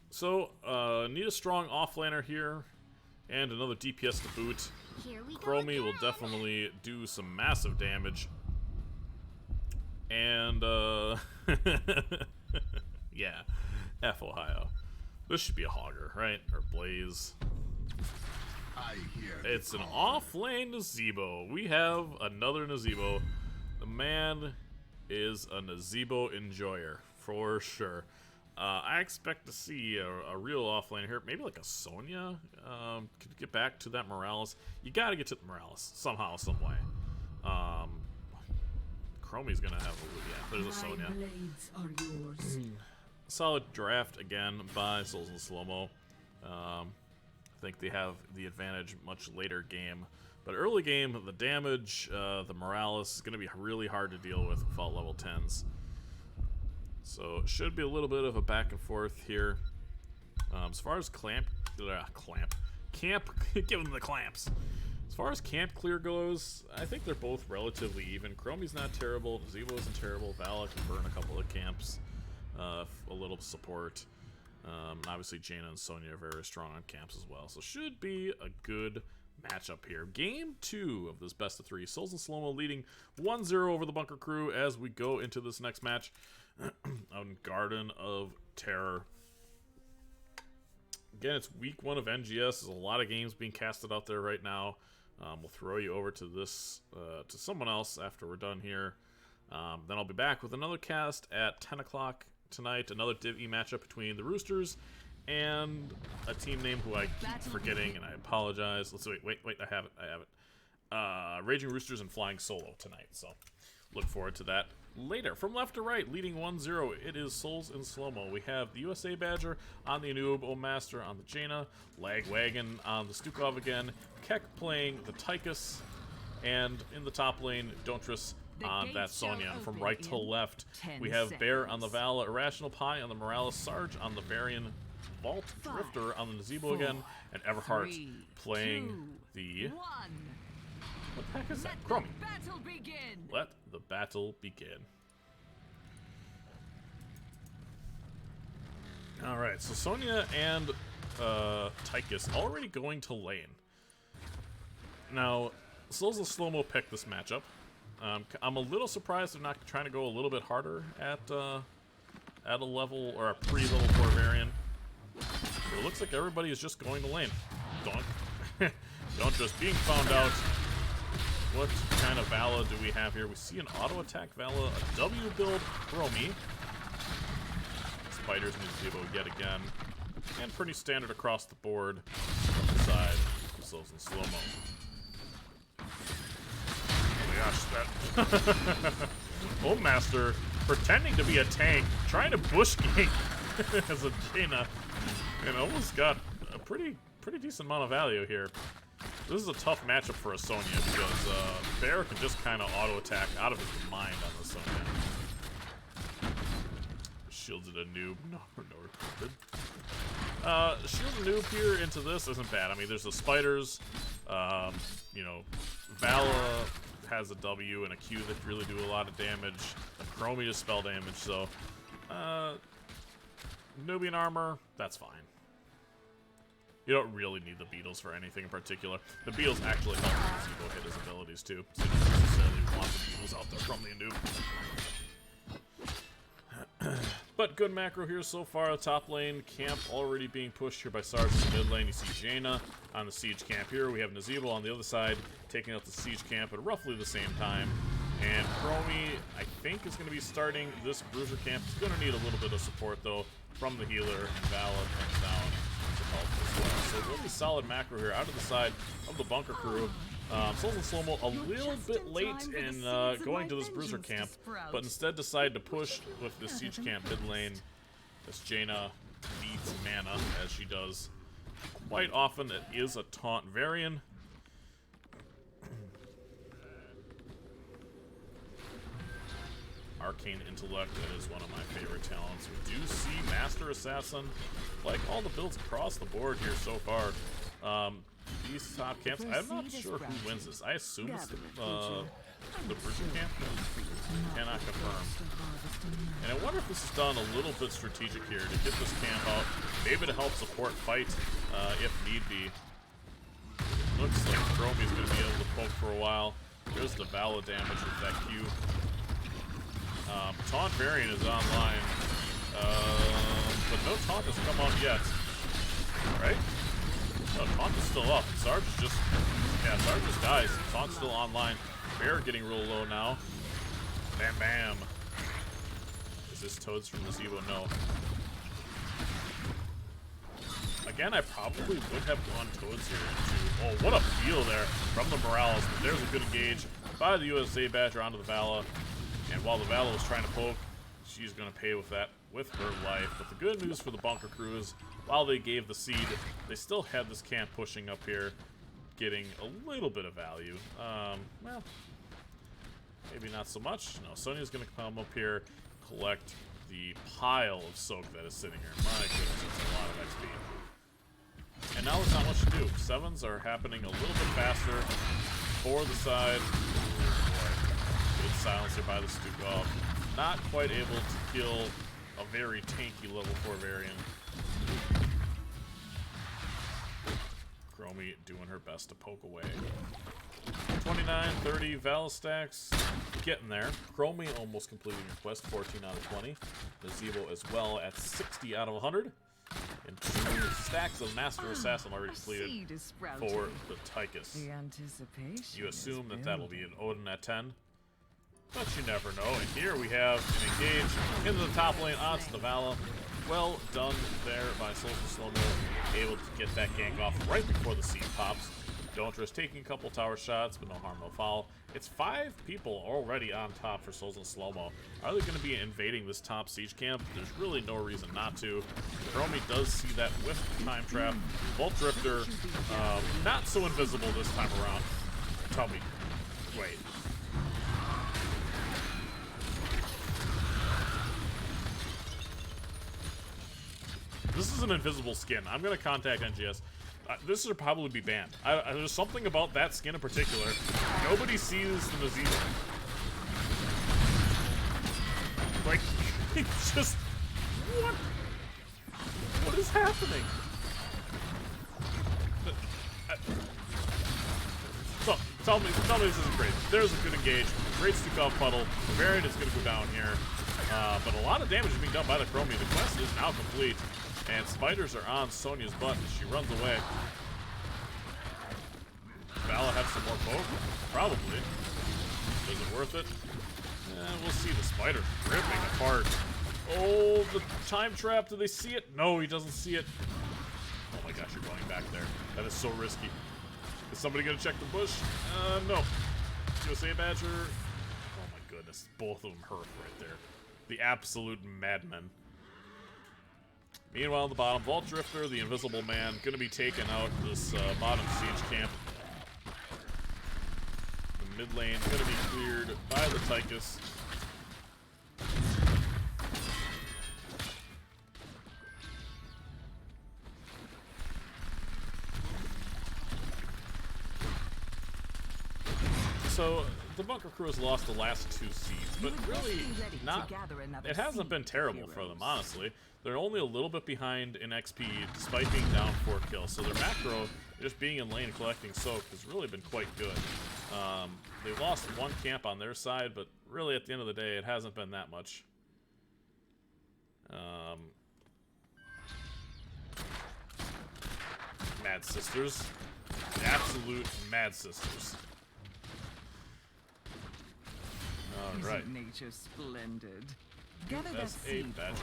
So, need a strong offlaner here, and another DPS to boot. Chromie will definitely do some massive damage. And, yeah, F Ohio. This should be a Hogger, right? Or Blaze. I hear It's an off-lane Nazebo. We have another Nazebo. The man is a Nazebo enjoyer, for sure. I expect to see a real offlane here. Maybe like a Sonya. Could get back to that Morales. You gotta get to the Morales somehow, some way. Chromie's gonna have a, yeah, there's a Sonya. Blades are yours. Solid draft again by Souls and Slowmo. I think they have the advantage much later game. But early game, the damage, the Morales is going to be really hard to deal with without level 10s. So it should be a little bit of a back and forth here. As far as camp, give them the clamps. As far as camp clear goes, I think they're both relatively even. Chromie's not terrible, Nazebo isn't terrible, Vala can burn a couple of camps, a little support. Obviously Jaina and Sonya are very strong on camps as well, so should be a good matchup here. Game 2 of this best of 3. Souls and Slowmo leading 1-0 over the Bunker Crew as we go into this next match on Garden of Terror. Again, it's week 1 of NGS. There's a lot of games being casted out there right now. We'll throw you over to this to someone else after we're done here. Then I'll be back with another cast at 10 o'clock tonight. Another Div E matchup between the Roosters and a team name who I keep forgetting, and I apologize. Let's wait. I have it. Raging Roosters and Flying Solo tonight. So look forward to that later. From left to right, leading 1-0, it is Souls and Slowmo. We have the USA Badger on the Anub, O Master on the Jaina, Lagwagon on the Stukov again, Keck playing the Tychus, and in the top lane, Dontrus on that Sonya. And from right to left, we have Bear on the Vala, Irrational Pie on the Morales, Sarge on the Varian, Vault Drifter on the Nazebo again, and Everhart playing the... What the heck is that? Chromie. Let the battle begin. Alright, so Sonya and Tychus already going to lane. Now, Souls and Slowmo picked this matchup. I'm a little surprised they're not trying to go a little bit harder at a level, or a pre-level 4 variant. So it looks like everybody is just going to lane. Don't just being found out. What kind of Vala do we have here? We see an auto attack Vala, a W build Chromie. Spiders need Zebo yet again. And pretty standard across the board from the side. Those in slow-mo. Oh my gosh, that Old Master pretending to be a tank, trying to bush gank as a Jaina, and almost got a pretty decent amount of value here. This is a tough matchup for a Sonya because Bear can just kind of auto attack out of his mind on the Sonya. Shielded a noob. No recorded. Shield a noob here into this isn't bad. I mean, there's the spiders. You know, Vala has a W and a Q that really do a lot of damage. A Chromie to spell damage, so Nubian armor, that's fine. You don't really need the beetles for anything in particular. The beetles actually help Zebo hit his abilities too, so you don't necessarily want the beetles out there from the noob. But good macro here so far. The top lane camp already being pushed here by Sarge in the mid lane. You see Jaina on the siege camp here. We have Nazebo on the other side taking out the siege camp at roughly the same time. And Chromie, I think, is going to be starting this bruiser camp. He's going to need a little bit of support though from the healer, and Vala comes down to help as well. So really solid macro here out of the side of the bunker crew. Souls and Slow-mo a little bit late in going to this bruiser camp, but instead decided to push with the siege camp mid lane as Jaina needs mana, as she does quite often. It is a taunt variant. Arcane Intellect, that is one of my favorite talents. We do see Master Assassin, like all the builds across the board here so far. These top camps, I'm not sure who wins this. I assume it's the bruiser camp. Cannot confirm. And I wonder if this is done a little bit strategic here to get this camp out, maybe to help support fight if need be. Looks like Chromie's going to be able to poke for a while. There's the Vala damage with that Q. Taunt variant is online, but no taunt has come out yet. Right? No, taunt is still up. Sarge just dies. Taunt's still online. Bear getting real low now. Bam bam. Is this Toads from Nazebo? No. Again, I probably would have gone Toads here into. Oh, what a feel there from the Morales. But there's a good engage by the USA Badger onto the Vala. And while the Vala was trying to poke, she's going to pay with that with her life. But the good news for the bunker crew is, while they gave the seed, they still had this camp pushing up here, getting a little bit of value. Well, maybe not so much. No, Sonya's going to come up here, collect the pile of soak that is sitting here. My goodness, it's a lot of XP. And now there's not much to do. Sevens are happening a little bit faster for the side. Good silencer by the Stukov. Not quite able to kill a very tanky level 4 variant. Chromie doing her best to poke away. 29, 30 Vala stacks. Getting there. Chromie almost completing her quest, 14 out of 20. Nazebo as well at 60 out of 100. And 2 stacks of Master Assassin already completed for the Tychus. You assume that that'll be an Odin at 10. But you never know. And here we have an engage into the top lane onto the Vala. Well done there by Souls and Slow-mo. Able to get that gank off right before the seed pops. Dauntress taking a couple tower shots, but no harm, no foul. It's 5 people already on top for Souls and Slow-mo. Are they going to be invading this top siege camp? There's really no reason not to. Chromie does see that with the time trap. Bolt Drifter, not so invisible this time around. Tell me. Wait. This is an invisible skin. I'm going to contact NGS. This should probably be banned. There's something about that skin in particular. Nobody sees the Nazebo. Like, it's just... What? What is happening? So, tell me this isn't great. There's a good engage. Great Stukov puddle. The variant is going to go down here. But a lot of damage is being done by the Chromie. The quest is now complete. And spiders are on Sonya's butt as she runs away. Vala have some more poke? Probably. Is it worth it? We'll see. The spider ripping apart. Oh, the time trap. Do they see it? No, he doesn't see it. Oh my gosh, you're going back there. That is so risky. Is somebody going to check the bush? No. USA Badger. Oh my goodness. Both of them hurt right there. The absolute madmen. Meanwhile, on the bottom, Vault Drifter, the Invisible Man, going to be taking out this bottom siege camp. The mid lane going to be cleared by the Tychus. So, the Bunker Crew has lost the last 2 seeds, but really not. It hasn't been terrible for them, honestly. They're only a little bit behind in XP, despite being down 4 kills. So their macro, just being in lane and collecting soak, has really been quite good. They lost 1 camp on their side, but really at the end of the day, it hasn't been that much. Mad Sisters. The absolute Mad Sisters. Alright. Isn't nature splendid? Gather that USA seed. Badger.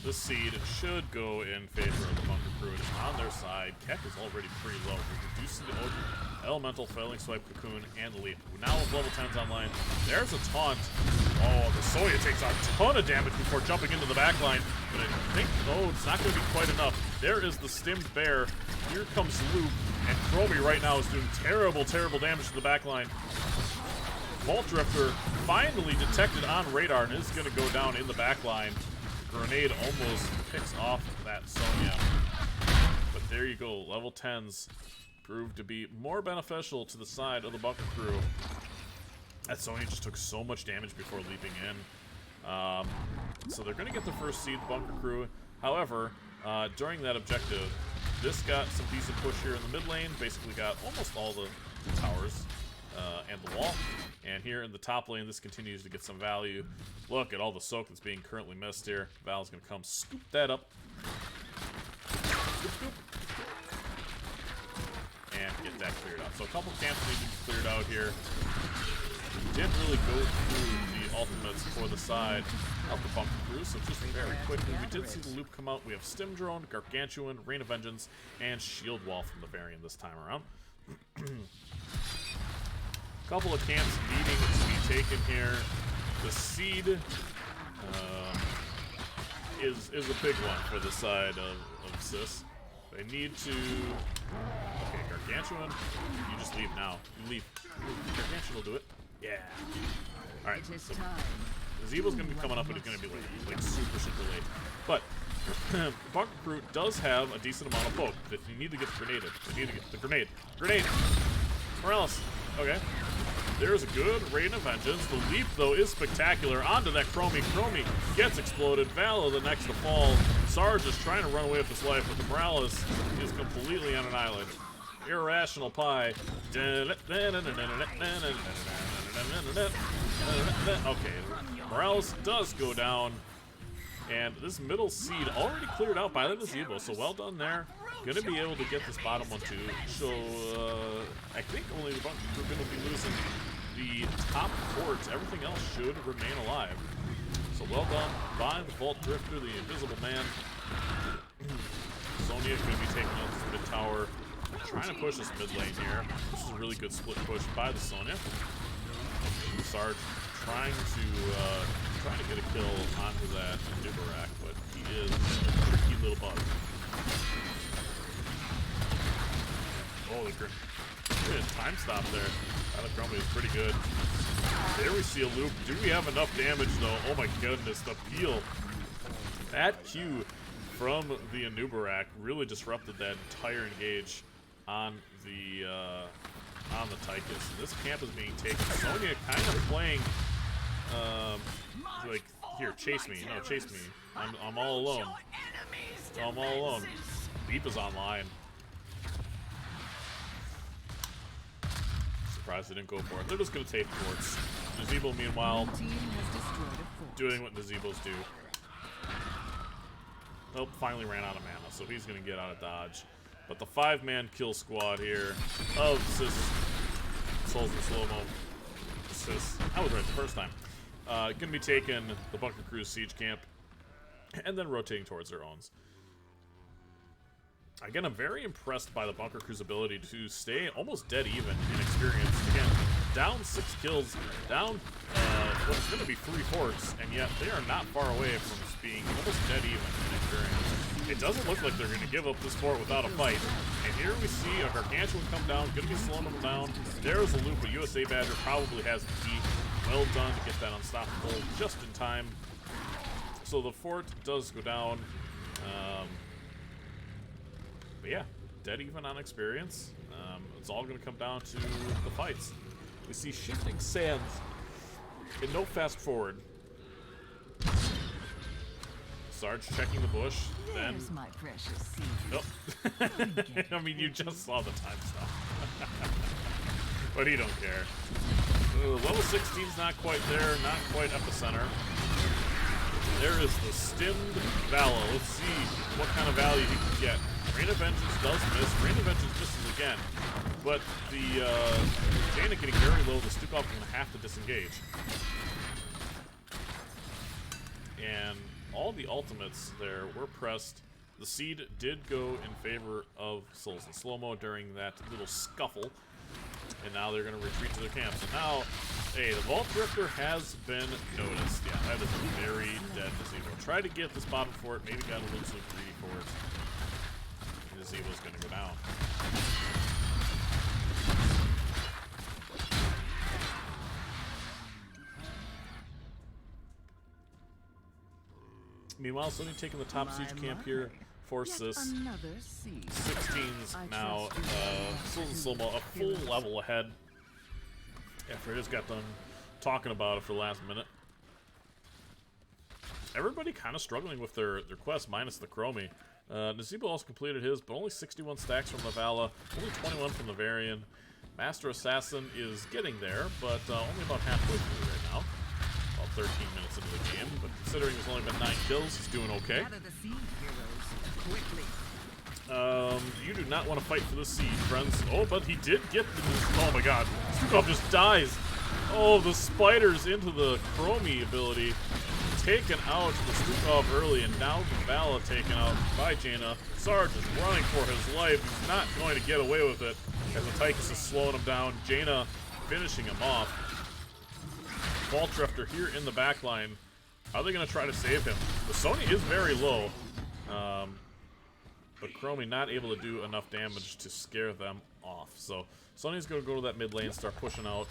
This seed should go in favor of the Bunker Crew. It is on their side. Keck is already pretty low. We reduce the Elemental, Failing Swipe, Cocoon, and the Leap. Now with level 10s online, there's a taunt. Oh, the Soya takes a ton of damage before jumping into the backline. But I think, oh, it's not going to be quite enough. There is the Stimmed Bear. Here comes Loop. And Chromie right now is doing terrible, terrible damage to the backline. Vault Drifter finally detected on radar and is going to go down in the backline. Grenade almost picks off that Sonya. But there you go. Level 10s proved to be more beneficial to the side of the Bunker Crew. That Sonya just took so much damage before leaping in. So they're going to get the first seed, the Bunker Crew. However, during that objective, this got some decent push here in the mid lane. Basically got almost all the towers and the wall. And here in the top lane, this continues to get some value. Look at all the soak that's being currently missed here. Val's going to come scoop that up. Scoop, scoop. And get that cleared out. So a couple camps need to be cleared out here. We didn't really go through the ultimates for the side of the Bunker Crew, so just very quickly, we did see the loop come out. We have Stim Drone, Gargantuan, Rain of Vengeance, and Shield Wall from the variant this time around. Couple of camps needing to be taken here. The seed is a big one for the side of Sis. They need to... Okay, Gargantuan, you just leave now. You leave. Gargantuan will do it. Yeah. Alright, so Zebo's going to be coming up, but he's going to be late. Like, super, super late. But Bunker Crew does have a decent amount of poke that you need to get grenaded. You need to get the grenade. Grenade! Morales. Okay. There's a good Rain of Vengeance. The leap, though, is spectacular. Onto that Chromie. Chromie gets exploded. Vala the next to fall. Sarge is trying to run away with his life, but the Morales is completely on an island. Irrational Pie. Okay. Morales does go down. And this middle seed already cleared out by the Zebo, so well done there. Gonna be able to get this bottom one too. So I think only the Bunker Crew are gonna be losing the top ports. Everything else should remain alive. So well done by the Vault Drifter, the Invisible Man. Sonya gonna be taking out this mid tower, trying to push this mid lane here. This is a really good split push by the Sonya. Sarge trying to get a kill onto that Nubarak, but he is a tricky little bug. Oh, the good time stop there. Chromie is pretty good. There we see a loop. Do we have enough damage though? Oh my goodness, the peel. That Q from the Anubarak really disrupted that entire engage on the Tychus. This camp is being taken. Sonya kind of playing like, here, chase me. No, chase me. I'm all alone. I'm all alone. Leap is online. Surprised they didn't go for it. They're just gonna take forts. Nazebo, meanwhile, doing what Nazebos do. Nope, finally ran out of mana, so he's gonna get out of dodge. But the 5-man kill squad here of Souls and Slowmo. I was right the first time. Gonna be taking the Bunker Crew's siege camp and then rotating towards their owns. Again, I'm very impressed by the Bunker Crew's ability to stay almost dead even in experience. Again, down 6 kills, down what's going to be 3 forts, and yet they are not far away from being almost dead even in experience. It doesn't look like they're going to give up this fort without a fight. And here we see a Gargantuan come down, going to be slowing them down. There's a loop, but USA Badger probably has the key. Well done to get that unstoppable just in time. So the fort does go down. But yeah, dead even on experience. It's all going to come down to the fights. We see shifting sands and no fast forward. Sarge checking the bush. Then, There's my precious seed. oh. I mean, you just saw the time stuff. But he don't care. Level 16's not quite there, not quite epicenter. There is the stimmed Vala. Let's see what kind of value he can get. Rain of Vengeance does miss. Rain of Vengeance misses again. But the Jaina getting very low. The Stukov is going to have to disengage. And all the ultimates there were pressed. The seed did go in favor of Souls and Slowmo during that little scuffle. And now they're going to retreat to their camps. So now, hey, the Vault Drifter has been noticed. Yeah, that is a very dead Nazebo. Try to get this bottom fort. Maybe got a little too greedy for it. Nazebo's going to go down. Meanwhile, Sony taking the top siege camp here for Sis. 16's now. Souls and Slowmo a full level ahead. After I just got done talking about it for the last minute. Everybody kind of struggling with their quest, minus the Chromie. Nazebo also completed his, but only 61 stacks from the Vala, only 21 from the Varian. Master Assassin is getting there, but only about halfway through right now. About 13 minutes into the game, but considering there's only been 9 kills, he's doing okay. You do not want to fight for the seed, friends. Oh, but he did get the... Oh my god. Stukov just dies. Oh, the spiders into the Chromie ability. Taken out the Stukov early, and now the Vala taken out by Jaina. Sarge is running for his life. He's not going to get away with it as the Tychus is slowing him down. Jaina finishing him off. Vault Drifter here in the back line. How are they going to try to save him? The Sony is very low. But Chromie not able to do enough damage to scare them off. So Sony's going to go to that mid lane, start pushing out.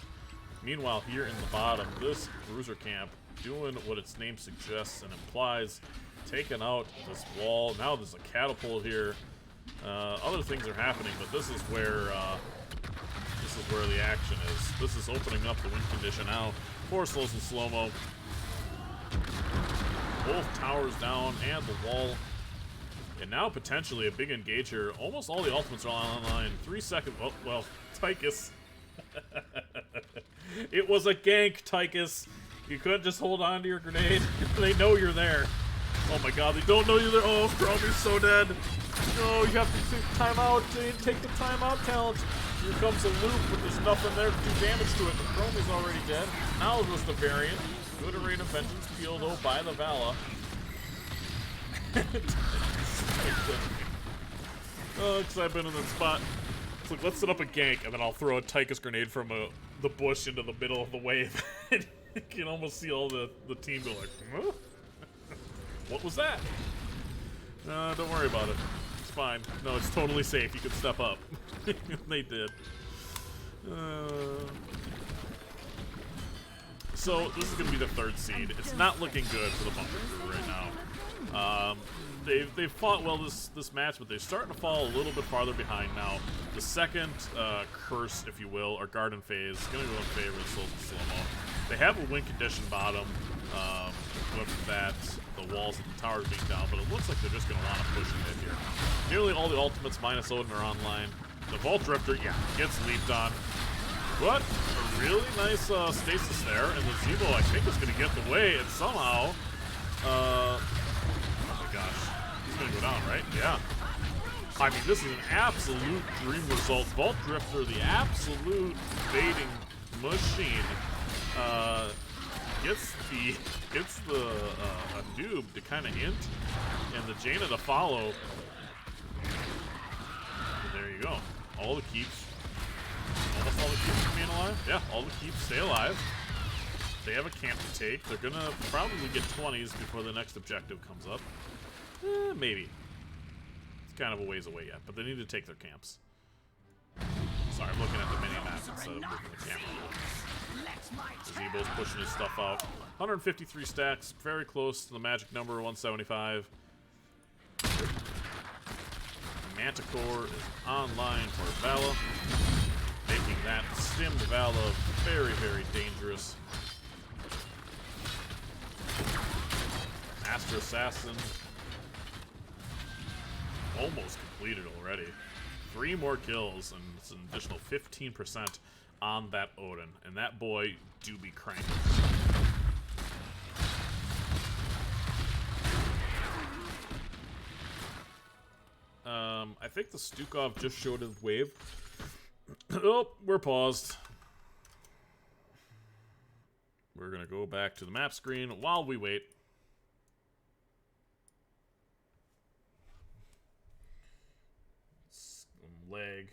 Meanwhile, here in the bottom, this Bruiser camp doing what its name suggests and implies, taking out this wall. Now there's a catapult here. Other things are happening, but this is where the action is. This is opening up the win condition now for Souls and Slowmo. Both towers down and the wall. And now potentially a big engage here. Almost all the ultimates are online. 3 seconds. Oh, well, Tychus. It was a gank, Tychus. You couldn't just hold on to your grenade. They know you're there. Oh my god, they don't know you're there. Oh, Chromie's so dead. No, you have to take timeout. Take the timeout talent. Here comes a loop, but there's nothing there to do damage to it. The Chromie's already dead. Now it was the Variant. Good array of vengeance peeled though by the Vala. Oh, because I've been in that spot. It's like, let's set up a gank, and then I'll throw a Tychus grenade from the bush into the middle of the wave. You can almost see all the team go like, huh? What was that? Don't worry about it. It's fine. No, it's totally safe. You can step up. They did. So, this is going to be the 3rd seed. It's not looking good for the Bunker Crew right now. They've fought well this match, but they're starting to fall a little bit farther behind now. The second curse, if you will, or garden phase, is going to go in favor of Souls and Slowmo. They have a win condition bottom with that, the walls and the towers being down, but it looks like they're just going to want to push it here. Nearly all the ultimates minus Odin are online. The Vault Drifter, yeah, gets leaped on. But a really nice stasis there, and the Zebo, I think, is going to get the way, and somehow, oh my gosh, he's going to go down, right? Yeah. I mean, this is an absolute dream result. Vault Drifter, the absolute baiting machine, gets the a noob to kind of hint, and the Jaina to follow. And there you go. All the keeps. Almost all the keeps remain alive. Yeah, all the keeps stay alive. They have a camp to take. They're gonna probably get 20s before the next objective comes up. Maybe. It's kind of a ways away yet, but they need to take their camps. Sorry, I'm looking at the mini-map instead of moving the camera. Gazebo's pushing his stuff out. 153 stacks, very close to the magic number, 175. Manticore is online for Vala, making that stimmed Vala very, very dangerous. Master Assassin almost completed already. 3 more kills, and it's an additional 15% on that Odin. And that boy do be cranking. I think the Stukov just showed his wave. Oh, we're paused. We're gonna go back to the map screen while we wait. Some lag.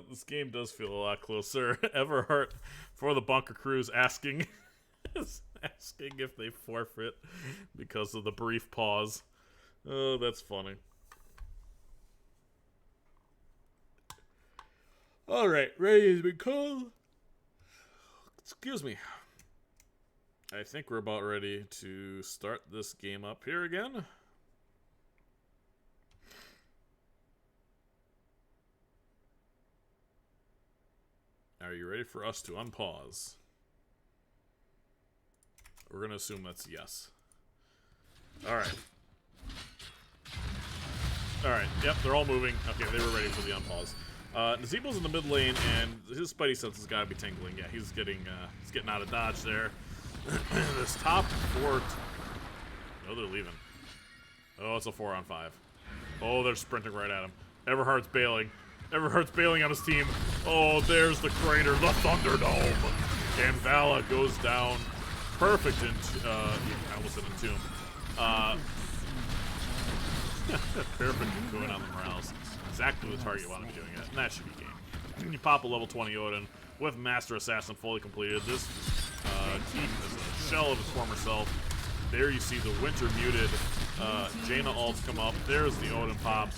This game does feel a lot closer. Everhart for the Bunker Crews asking if they forfeit because of the brief pause. Oh, that's funny. Alright, ready to be called. Excuse me. I think we're about ready to start this game up here again. Are you ready for us to unpause? We're going to assume that's yes. Alright. Alright, yep, they're all moving. Okay, they were ready for the unpause. Nazebo's in the mid lane, and his spidey sense has got to be tingling. Yeah, he's getting out of dodge there. This top 4... Oh, they're leaving. Oh, it's a 4-on-5. Oh, they're sprinting right at him. Everhart's bailing. Everhart's bailing on his team. Oh, there's the crater, the Thunderdome. And Vala goes down. Perfect in, I almost said Entomb. Perfect in going on the morales. Exactly the target you want to be doing it, and that should be game. You pop a level 20 Odin with Master Assassin fully completed. This keep is a shell of his former self. There you see the winter muted Jaina ults come up. There's the Odin pop.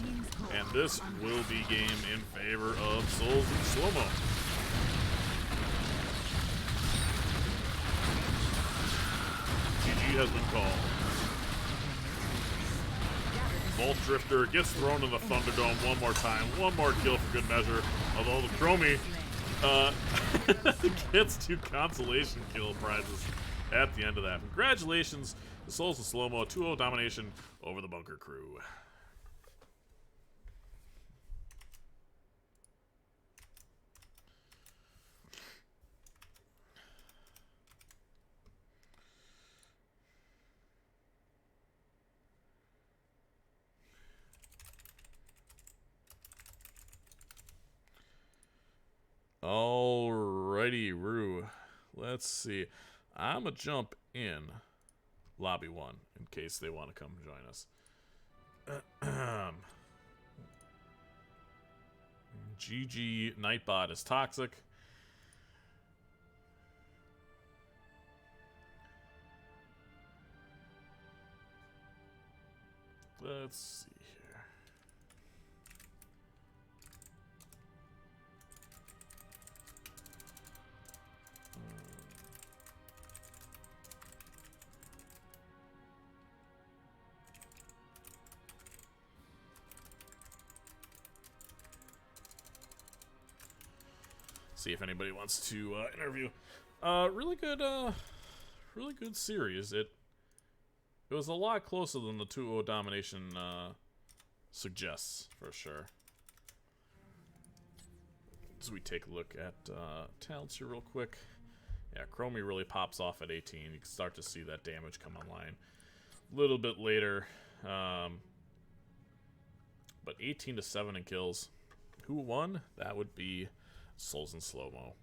And this will be game in favor of Souls and Slowmo. GG has been called. Vault Drifter gets thrown in the Thunderdome one more time. One more kill for good measure. Although the Chromie gets 2 consolation kill prizes at the end of that. Congratulations to Souls and Slowmo, 2-0 domination over the Bunker Crew. Alrighty, Rue. Let's see. I'm going to jump in Lobby 1 in case they want to come join us. GG Nightbot is toxic. Let's see here. See if anybody wants to interview. Really good series. It was a lot closer than the 2-0 domination suggests, for sure. So we take a look at talents here real quick. Yeah, Chromie really pops off at 18. You can start to see that damage come online a little bit later. But 18 to 7 in kills. Who won? That would be Souls and Slowmo.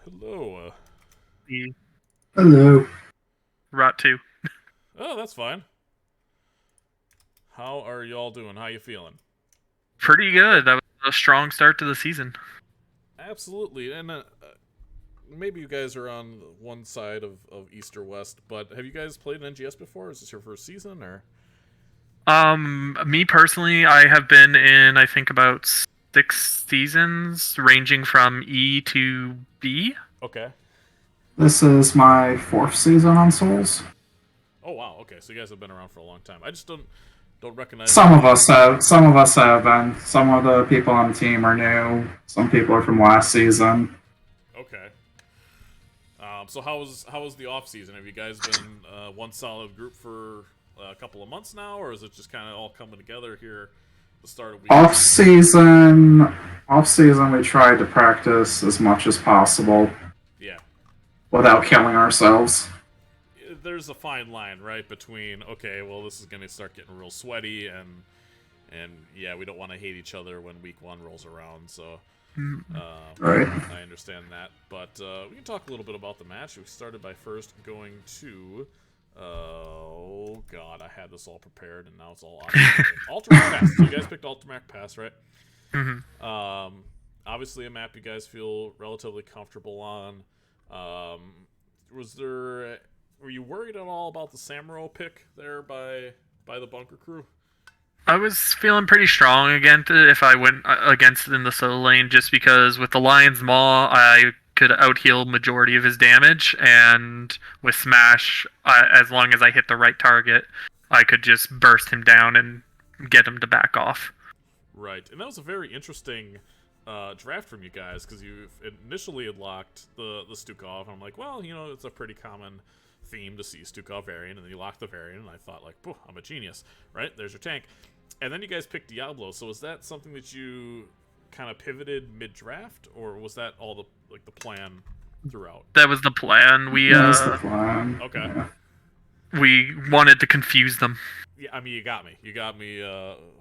Hello. Hello. Rot 2. Oh, that's fine. How are y'all doing? How you feeling? Pretty good. That was a strong start to the season. Absolutely. And maybe you guys are on one side of East or West, but have you guys played an NGS before? Is this your first season, or? Me personally, I have been in, I think, about 6 seasons, ranging from E to B. Okay. This is my 4th season on Souls. Oh wow. Okay, so you guys have been around for a long time. I just don't recognize. Some of us have. Some of us have been. Some of the people on the team are new. Some people are from last season. Okay. So how was the off season? Have you guys been one solid group for a couple of months now, or is it just kind of all coming together here at the start of week? Off season, we tried to practice as much as possible. Yeah. Without killing ourselves. There's a fine line, right, between okay, well, this is gonna start getting real sweaty, and yeah, we don't want to hate each other when week 1 rolls around. So. Right. I understand that, but we can talk a little bit about the match. We started by first going to, oh god, I had this all prepared and now it's all Ultimate Pass. So you guys picked Ultimate Pass, right? Mm-hmm. Obviously a map you guys feel relatively comfortable on. Were you worried at all about the Samuro pick there by the bunker crew? I was feeling pretty strong against it if I went against it in the solo lane, just because with the Lion's Maw, I could out-heal majority of his damage, and with Smash, as long as I hit the right target, I could just burst him down and get him to back off. Right, and that was a very interesting draft from you guys, because you initially had locked the Stukov, and I'm like, well, you know, it's a pretty common theme to see Stukov variant, and then you locked the variant, and I thought, like, I'm a genius, right? There's your tank. And then you guys picked Diablo, so was that something that you kind of pivoted mid-draft, or was that all the plan throughout? That was the plan. That was the plan. Okay. Yeah. We wanted to confuse them. Yeah, I mean, you got me. You got me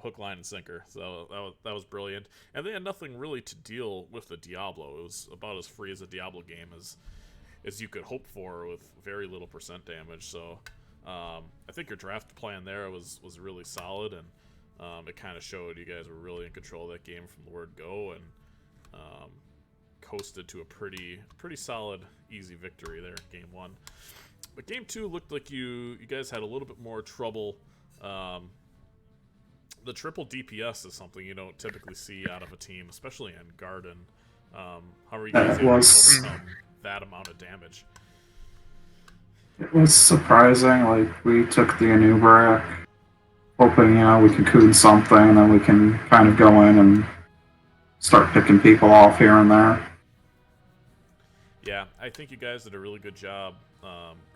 hook, line, and sinker. So that was brilliant. And they had nothing really to deal with the Diablo. It was about as free as a Diablo game as you could hope for, with very little percent damage. So I think your draft plan there was really solid, and it kind of showed you guys were really in control of that game from the word go, and coasted to a pretty solid, easy victory there in Game 1. But Game 2 looked like you guys had a little bit more trouble. The triple DPS is something you don't typically see out of a team, especially in Garden. How are you guys able to overcome that amount of damage? It was surprising. Like, we took the Anubarak, hoping, we could coon something, and then we can kind of go in and start picking people off here and there. Yeah, I think you guys did a really good job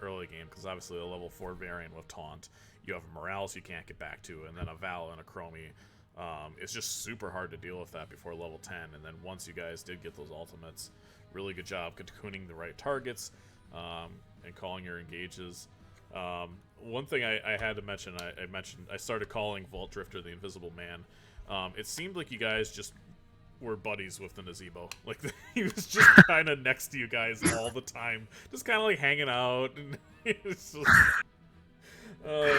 early game, because obviously a level 4 variant with Taunt, you have a Morales you can't get back to, and then a Val and a Chromie. It's just super hard to deal with that before level 10, and then once you guys did get those ultimates, really good job cocooning the right targets and calling your engages. One thing I had to mention, I started calling Vault Drifter the Invisible Man. It seemed like you guys just were buddies with the Nazebo. Like, he was just kind of next to you guys all the time, just kind of like hanging out. And it's just,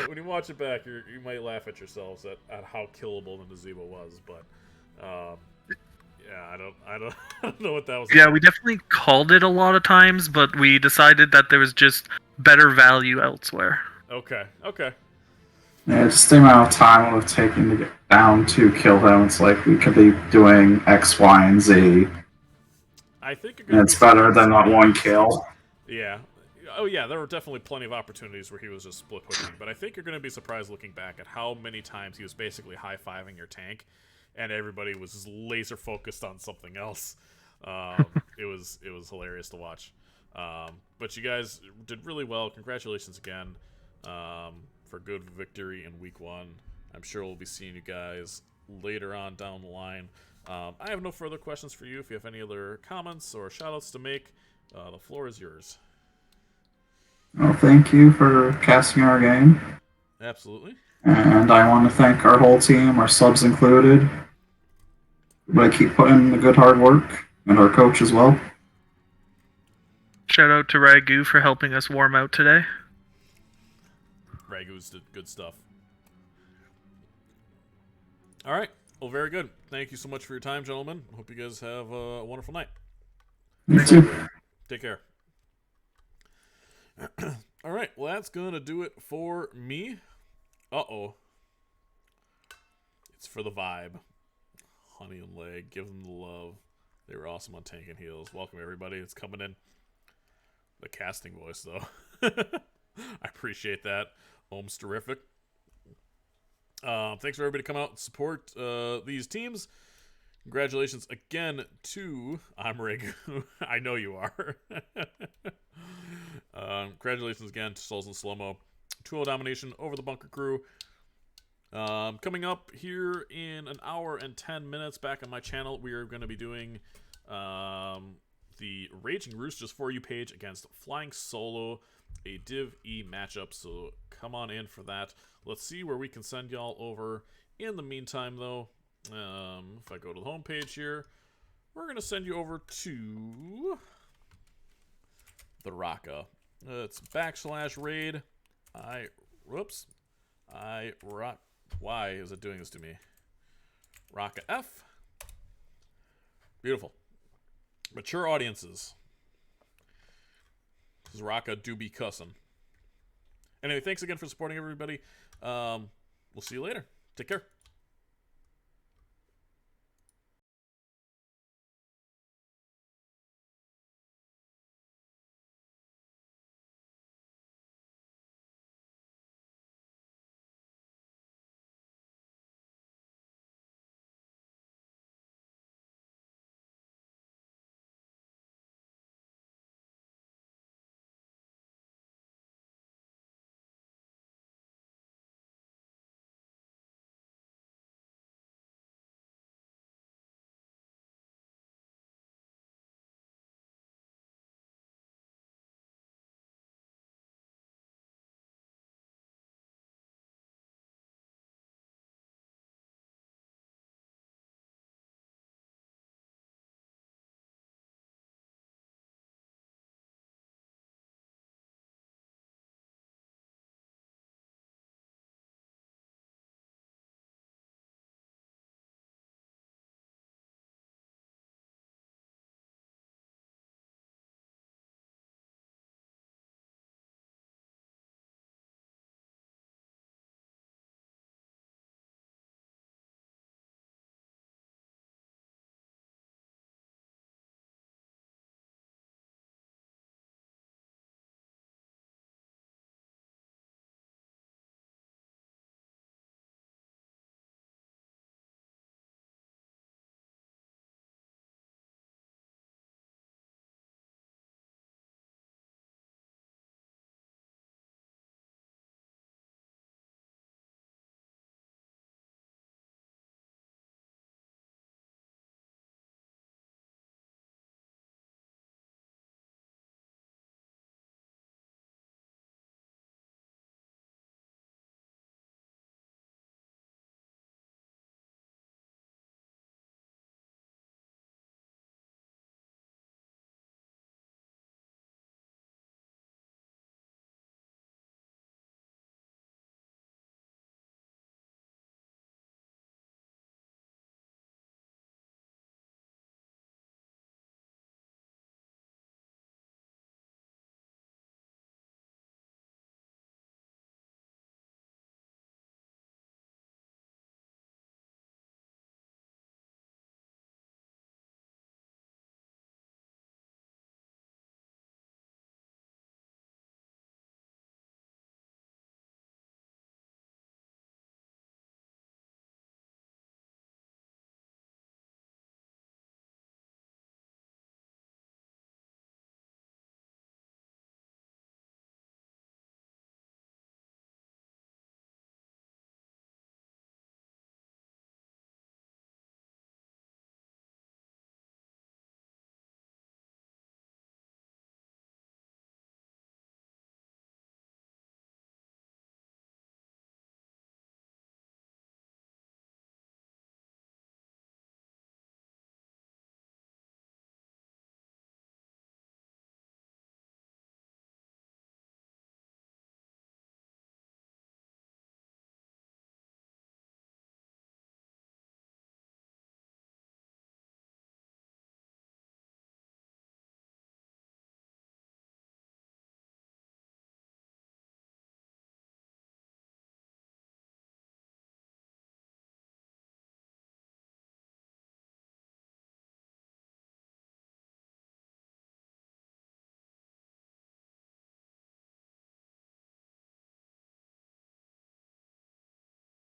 when you watch it back, you might laugh at yourselves at how killable the Nazebo was. But yeah, I don't know what that was. Yeah, we definitely called it a lot of times, but we decided that there was just better value elsewhere. Okay. Yeah, just the amount of time it would have taken to get down to kill him. It's like we could be doing X, Y, and Z. I think And it's better than not one kill. Yeah, oh yeah, there were definitely plenty of opportunities where he was just split pushing, but I think you're going to be surprised looking back at how many times he was basically high-fiving your tank, and everybody was just laser focused on something else. It was hilarious to watch. But you guys did really well. Congratulations again for good victory in week 1. I'm sure we'll be seeing you guys later on down the line. I have no further questions for you. If you have any other comments or shoutouts to make, the floor is yours. Well, thank you for casting our game. Absolutely. And I want to thank our whole team, our subs included. But keep putting in the good hard work, and our coach as well. Shout out to Ragu for helping us warm out today. Ragu's did good stuff. All right. Well, very good. Thank you so much for your time, gentlemen. Hope you guys have a wonderful night. You too. Take care. All right. Well, that's going to do it for me. Uh-oh. It's for the vibe. Honey and Leg. Give them the love. They were awesome on Tank and Heals. Welcome, everybody. It's coming in. The casting voice, though. I appreciate that. Ohm's terrific. Thanks for everybody to come out and support these teams. Congratulations again to... I'm Ragu. I know you are. Congratulations again to Souls and Slowmo. 2-0 domination over the Bunker Crew. Coming up here in an hour and 10 minutes back on my channel, we are going to be doing the Raging Roosters For You page against Flying Solo, a Div E matchup, so come on in for that. Let's see where we can send y'all over. In the meantime, though, if I go to the homepage here, we're going to send you over to the Raka. It's /raid. Why is it doing this to me? Raka F. Beautiful. Mature audiences. Because Raka do be cussin'. Anyway, thanks again for supporting everybody. We'll see you later. Take care.